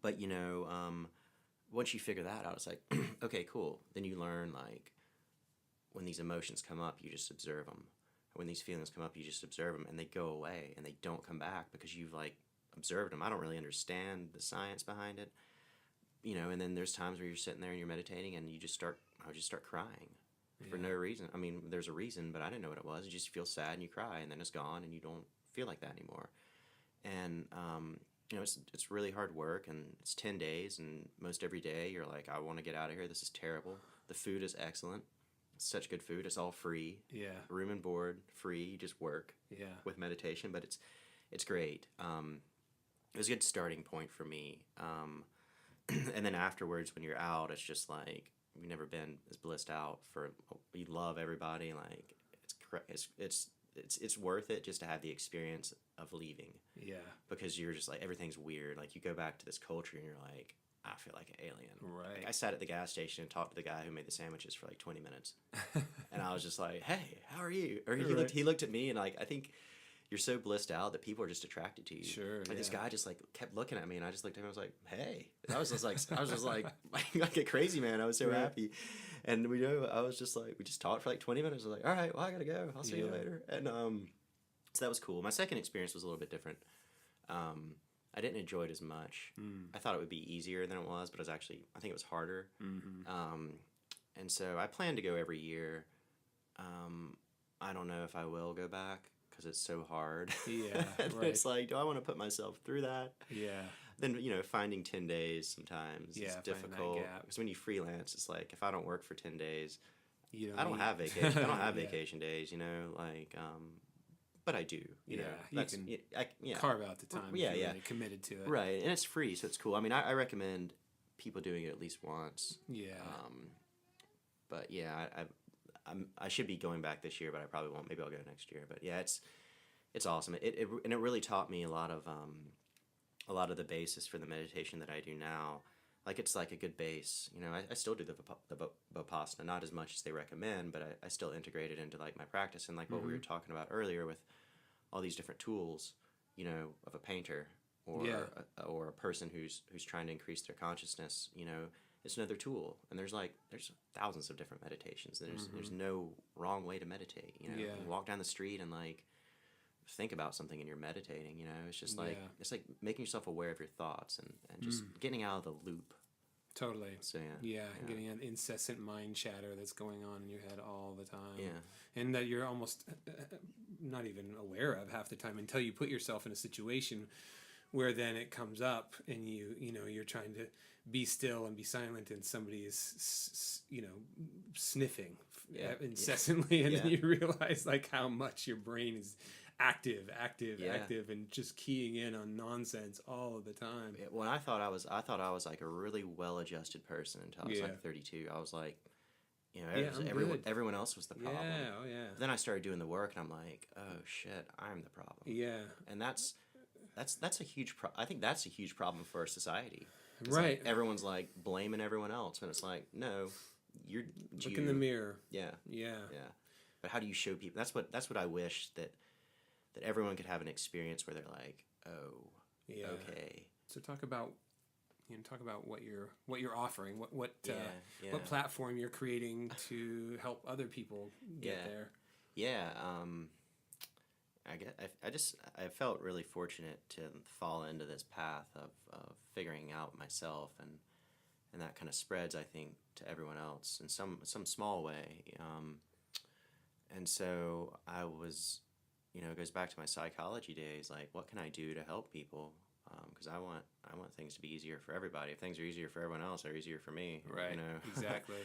But you know, once you figure that out, it's like, okay, cool. Then you learn like when these emotions come up, you just observe them. When these feelings come up, you just observe them, and they go away, and they don't come back because you've like observed them. I don't really understand the science behind it, you know. And then there's times where you're sitting there and you're meditating, and I would just start crying for no reason. I mean, there's a reason, but I didn't know what it was. You just feel sad and you cry, and then it's gone, and you don't feel like that anymore. And you know, it's really hard work, and it's 10 days, and most every day you're like, I want to get out of here. This is terrible. The food is excellent. Such good food. It's all free. Yeah. Room and board free. You just work Yeah. with meditation, but it's great. It was a good starting point for me. And then afterwards, when you're out, it's just like you've never been as blissed out. You love everybody. Like it's worth it just to have the experience of leaving, Yeah. because you're just like everything's weird. Like you go back to this culture and you're like, I feel like an alien. Right. Like, I sat at the gas station and talked to the guy who made the sandwiches for like 20 minutes. And I was just like, hey, how are you? Or Right. he looked at me, and like, I think you're so blissed out that people are just attracted to you. Sure, Like this yeah. guy just like kept looking at me, and I just looked at him. I was like, hey. And I was just like like a crazy man. I was so Right. happy. And we just talked for like 20 minutes. I was like, all right, well, I gotta go. I'll see you Yeah. later. And so that was cool. My second experience was a little bit different. I didn't enjoy it as much. I thought it would be easier than it was, but I think it was harder. And so I plan to go every year. I don't know if I will go back because it's so hard. Yeah, And right. it's like, do I want to put myself through that? Yeah. Then, you know, finding 10 days sometimes Yeah, is finding that difficult. gap. Because when you freelance, it's like, if I don't work for 10 days, You don't I don't need- have vacation. I don't have Yeah. vacation days, you know, like, but I do, you know. you can yeah. carve out the time. Yeah, if you're yeah. really committed to it. Right, and it's free, so it's cool. I mean, I recommend people doing it at least once. Yeah. But yeah, I should be going back this year, but I probably won't. Maybe I'll go next year. But yeah, it's awesome. It really taught me a lot of the basis for the meditation that I do now. Like it's like a good base. You know, I still do the Vipassana, not as much as they recommend, but I still integrate it into like my practice, and like what we were talking about earlier with all these different tools, you know, of a painter or Yeah. or a person who's trying to increase their consciousness. You know, it's another tool, and there's thousands of different meditations. There's no wrong way to meditate. You know, Yeah. you walk down the street and like think about something and you're meditating. You know, it's just like Yeah. it's like making yourself aware of your thoughts and just getting out of the loop. Totally. So yeah, Yeah, getting an incessant mind chatter that's going on in your head all the time. Yeah. And that you're almost not even aware of half the time until you put yourself in a situation where then it comes up and you're trying to be still and be silent, and somebody is sniffing incessantly, and then you realize like how much your brain is active, and just keying in on nonsense all of the time. When I thought I was like a really well-adjusted person until I was like 32. I was like, everyone else was the problem. Yeah. Then I started doing the work, and I'm like, oh shit, I'm the problem. Yeah. And that's a huge I think that's a huge problem for our society. It's Right. Like, everyone's like blaming everyone else, and it's like, no, look in the mirror. Yeah. Yeah. But how do you show people? That's what I wish that everyone could have an experience where they're like, oh, okay. So talk about what you're offering, what platform you're creating to help other people get there. Yeah. I felt really fortunate to fall into this path of figuring out myself, and that kind of spreads, I think, to everyone else in some small way. And so I was, it goes back to my psychology days. Like, what can I do to help people? Because I want things to be easier for everybody. If things are easier for everyone else, they're easier for me. Right. Exactly.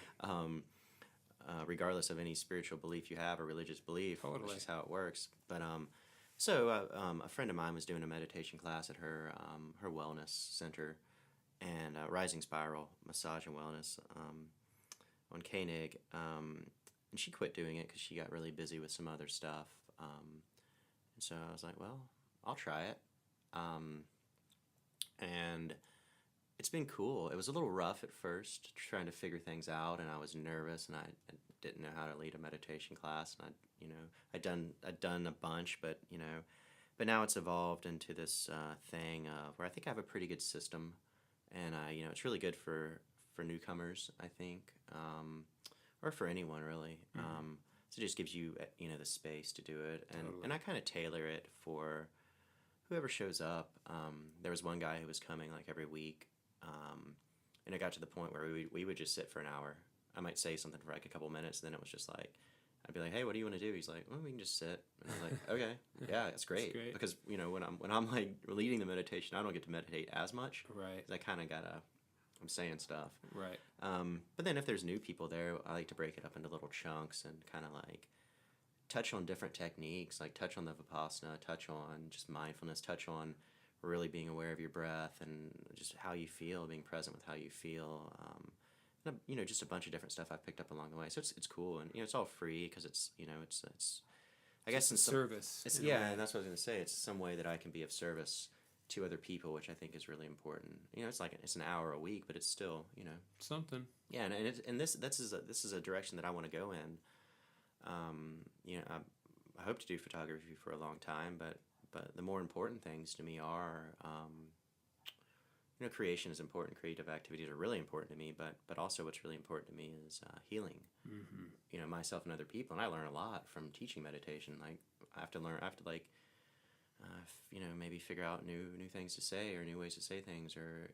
Regardless of any spiritual belief you have or religious belief, Totally. which is how it works. But so a friend of mine was doing a meditation class at her wellness center, and Rising Spiral Massage and Wellness on Koenig, and she quit doing it because she got really busy with some other stuff. And so I was like, well, I'll try it. And it's been cool. It was a little rough at first, trying to figure things out, and I was nervous, and I didn't know how to lead a meditation class, and I'd done a bunch, but now it's evolved into this thing where I think I have a pretty good system, and it's really good for newcomers, I think, or for anyone really. Mm-hmm. So it just gives you the space to do it, and I kind of tailor it for whoever shows up. There was one guy who was coming like every week, and it got to the point where we would just sit for an hour. I might say something for like a couple minutes, and then it was just like, I'd be like, hey, what do you want to do? He's like, well, we can just sit. And I was like, okay, yeah, that's great. Because when I'm like leading the meditation, I don't get to meditate as much. Right. I kind of I'm saying stuff. Right. But then if there's new people there, I like to break it up into little chunks and kind of like touch on different techniques, like touch on the Vipassana, touch on just mindfulness, touch on really being aware of your breath and just how you feel, being present with how you feel. And, just a bunch of different stuff I've picked up along the way. So it's cool, and it's all free because it's I guess in service. And that's what I was going to say. It's some way that I can be of service to other people, which I think is really important. It's an hour a week, but it's still something. Yeah, and this is a direction that I want to go in. I hope to do photography for a long time, but the more important things to me are, creation is important. Creative activities are really important to me, but also what's really important to me is healing. Mm-hmm. Myself and other people, and I learn a lot from teaching meditation. Like I have to maybe figure out new things to say, or new ways to say things, or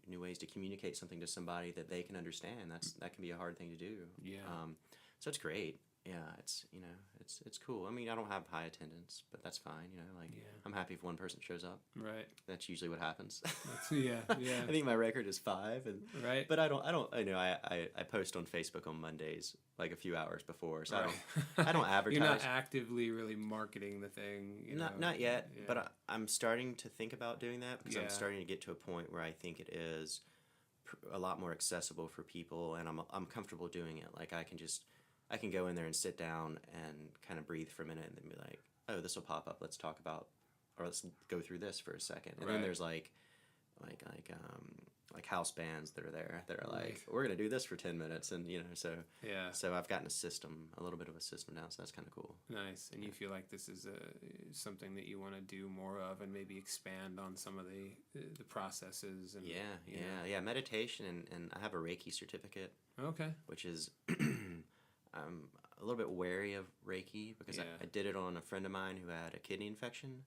new ways to communicate something to somebody that they can understand. That can be a hard thing to do. Yeah. So it's great. Yeah, it's cool. I mean, I don't have high attendance, but that's fine. I'm happy if one person shows up. Right. That's usually what happens. Yeah. I think my record is 5, and right. But I post on Facebook on Mondays like a few hours before, so right. I don't advertise. You're not actively really marketing the thing. Not yet, yeah. but I'm starting to think about doing that because Yeah. I'm starting to get to a point where I think it is a lot more accessible for people, and I'm comfortable doing it. Like I can go in there and sit down and kind of breathe for a minute and then be like, oh, this will pop up. Let's talk about, or let's go through this for a second. And right. then there's like house bands that are there that are like, we're going to do this for 10 minutes. And, so I've gotten a little bit of a system now. So that's kind of cool. Nice. And you feel like this is something that you want to do more of and maybe expand on some of the processes. And Yeah. Meditation. And I have a Reiki certificate. Okay. Which is... I'm a little bit wary of Reiki because I did it on a friend of mine who had a kidney infection,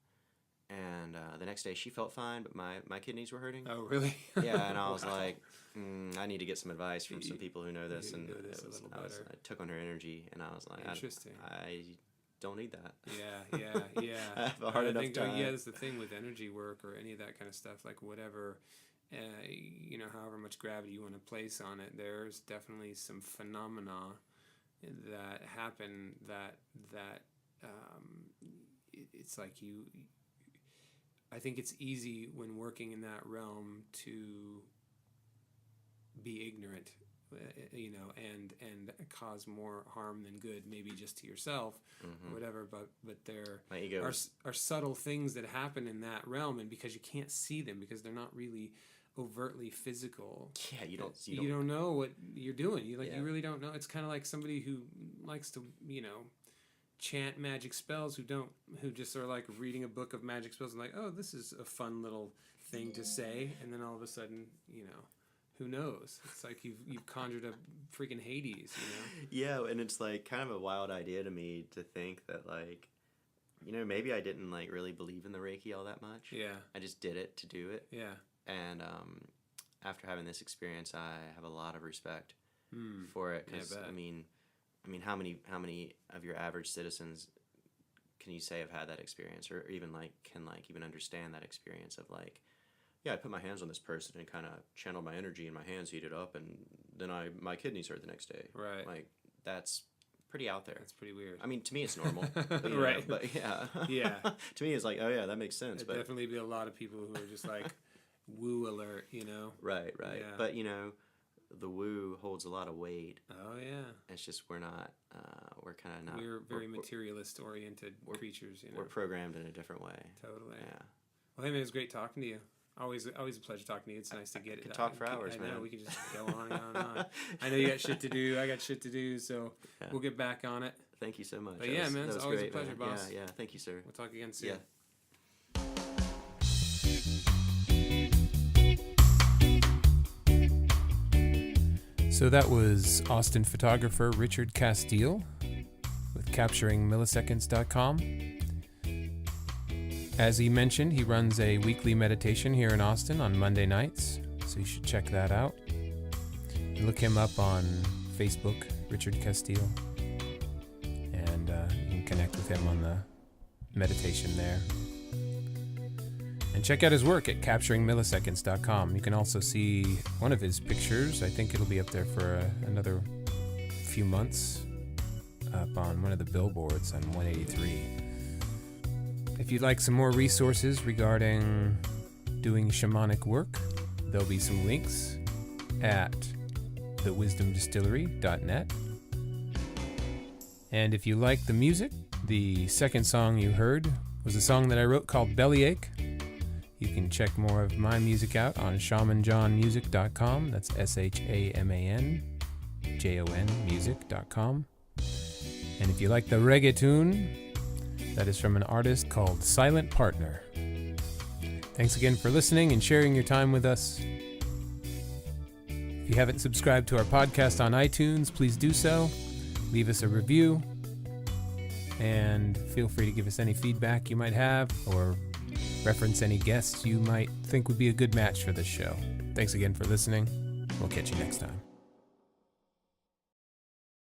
and the next day she felt fine, but my kidneys were hurting. Oh, really? Yeah, and I was like, I need to get some advice from some people who know this, and I took on her energy, and I was like, Interesting. I don't need that. Yeah. I have a hard enough time. Yeah, that's the thing with energy work or any of that kind of stuff. Like whatever, however much gravity you want to place on it, there's definitely some phenomena that happen that it's like I think it's easy when working in that realm to be ignorant, and cause more harm than good, maybe just to yourself or whatever. But there are subtle things that happen in that realm, and because you can't see them, because they're not really overtly physical. Yeah, you don't know what you're doing. You really don't know. It's kind of like somebody who likes to chant magic spells, who just are like reading a book of magic spells and like, oh, this is a fun little thing to say, and then all of a sudden, who knows? It's like you've conjured up freaking Hades, Yeah, and it's like kind of a wild idea to me to think that like, maybe I didn't like really believe in the Reiki all that much. Yeah. I just did it to do it. Yeah. And after having this experience, I have a lot of respect for it, because I mean, how many of your average citizens can you say have had that experience, or even like can like even understand that experience of like, yeah, I put my hands on this person and kind of channeled my energy, and my hands heated up, and then my kidneys hurt the next day. Right. Like that's pretty out there. That's pretty weird. I mean, to me it's normal. But, Right. But yeah. Yeah. To me it's like, oh yeah, that makes sense. There'd definitely be a lot of people who are just like woo alert, Right. Yeah. But the woo holds a lot of weight. Oh yeah. It's just we're not. We're kind of not. We're very materialist oriented creatures. We're programmed in a different way. Totally. Yeah. Well, hey man, it was great talking to you. Always a pleasure talking to you. It's nice to get it. Could talk for hours, man. I know, we can just go on and on and on. I know you got shit to do. I got shit to do. So we'll get back on it. Thank you so much. But man, it's always a pleasure, boss. Yeah. Thank you, sir. We'll talk again soon. Yeah. So that was Austin photographer Richard Casteel with CapturingMilliseconds.com. As he mentioned, he runs a weekly meditation here in Austin on Monday nights, so you should check that out. Look him up on Facebook, Richard Casteel, and you can connect with him on the meditation there. And check out his work at CapturingMilliseconds.com. You can also see one of his pictures. I think it'll be up there for another few months, up on one of the billboards on 183. If you'd like some more resources regarding doing shamanic work, there'll be some links at thewisdomdistillery.net. And if you like the music, the second song you heard was a song that I wrote called Bellyache. You can check more of my music out on shamanjonmusic.com. That's ShamanJon music.com. And if you like the reggae tune, that is from an artist called Silent Partner. Thanks again for listening and sharing your time with us. If you haven't subscribed to our podcast on iTunes, please do so. Leave us a review. And feel free to give us any feedback you might have, or reference any guests you might think would be a good match for this show. Thanks again for listening. We'll catch you next time.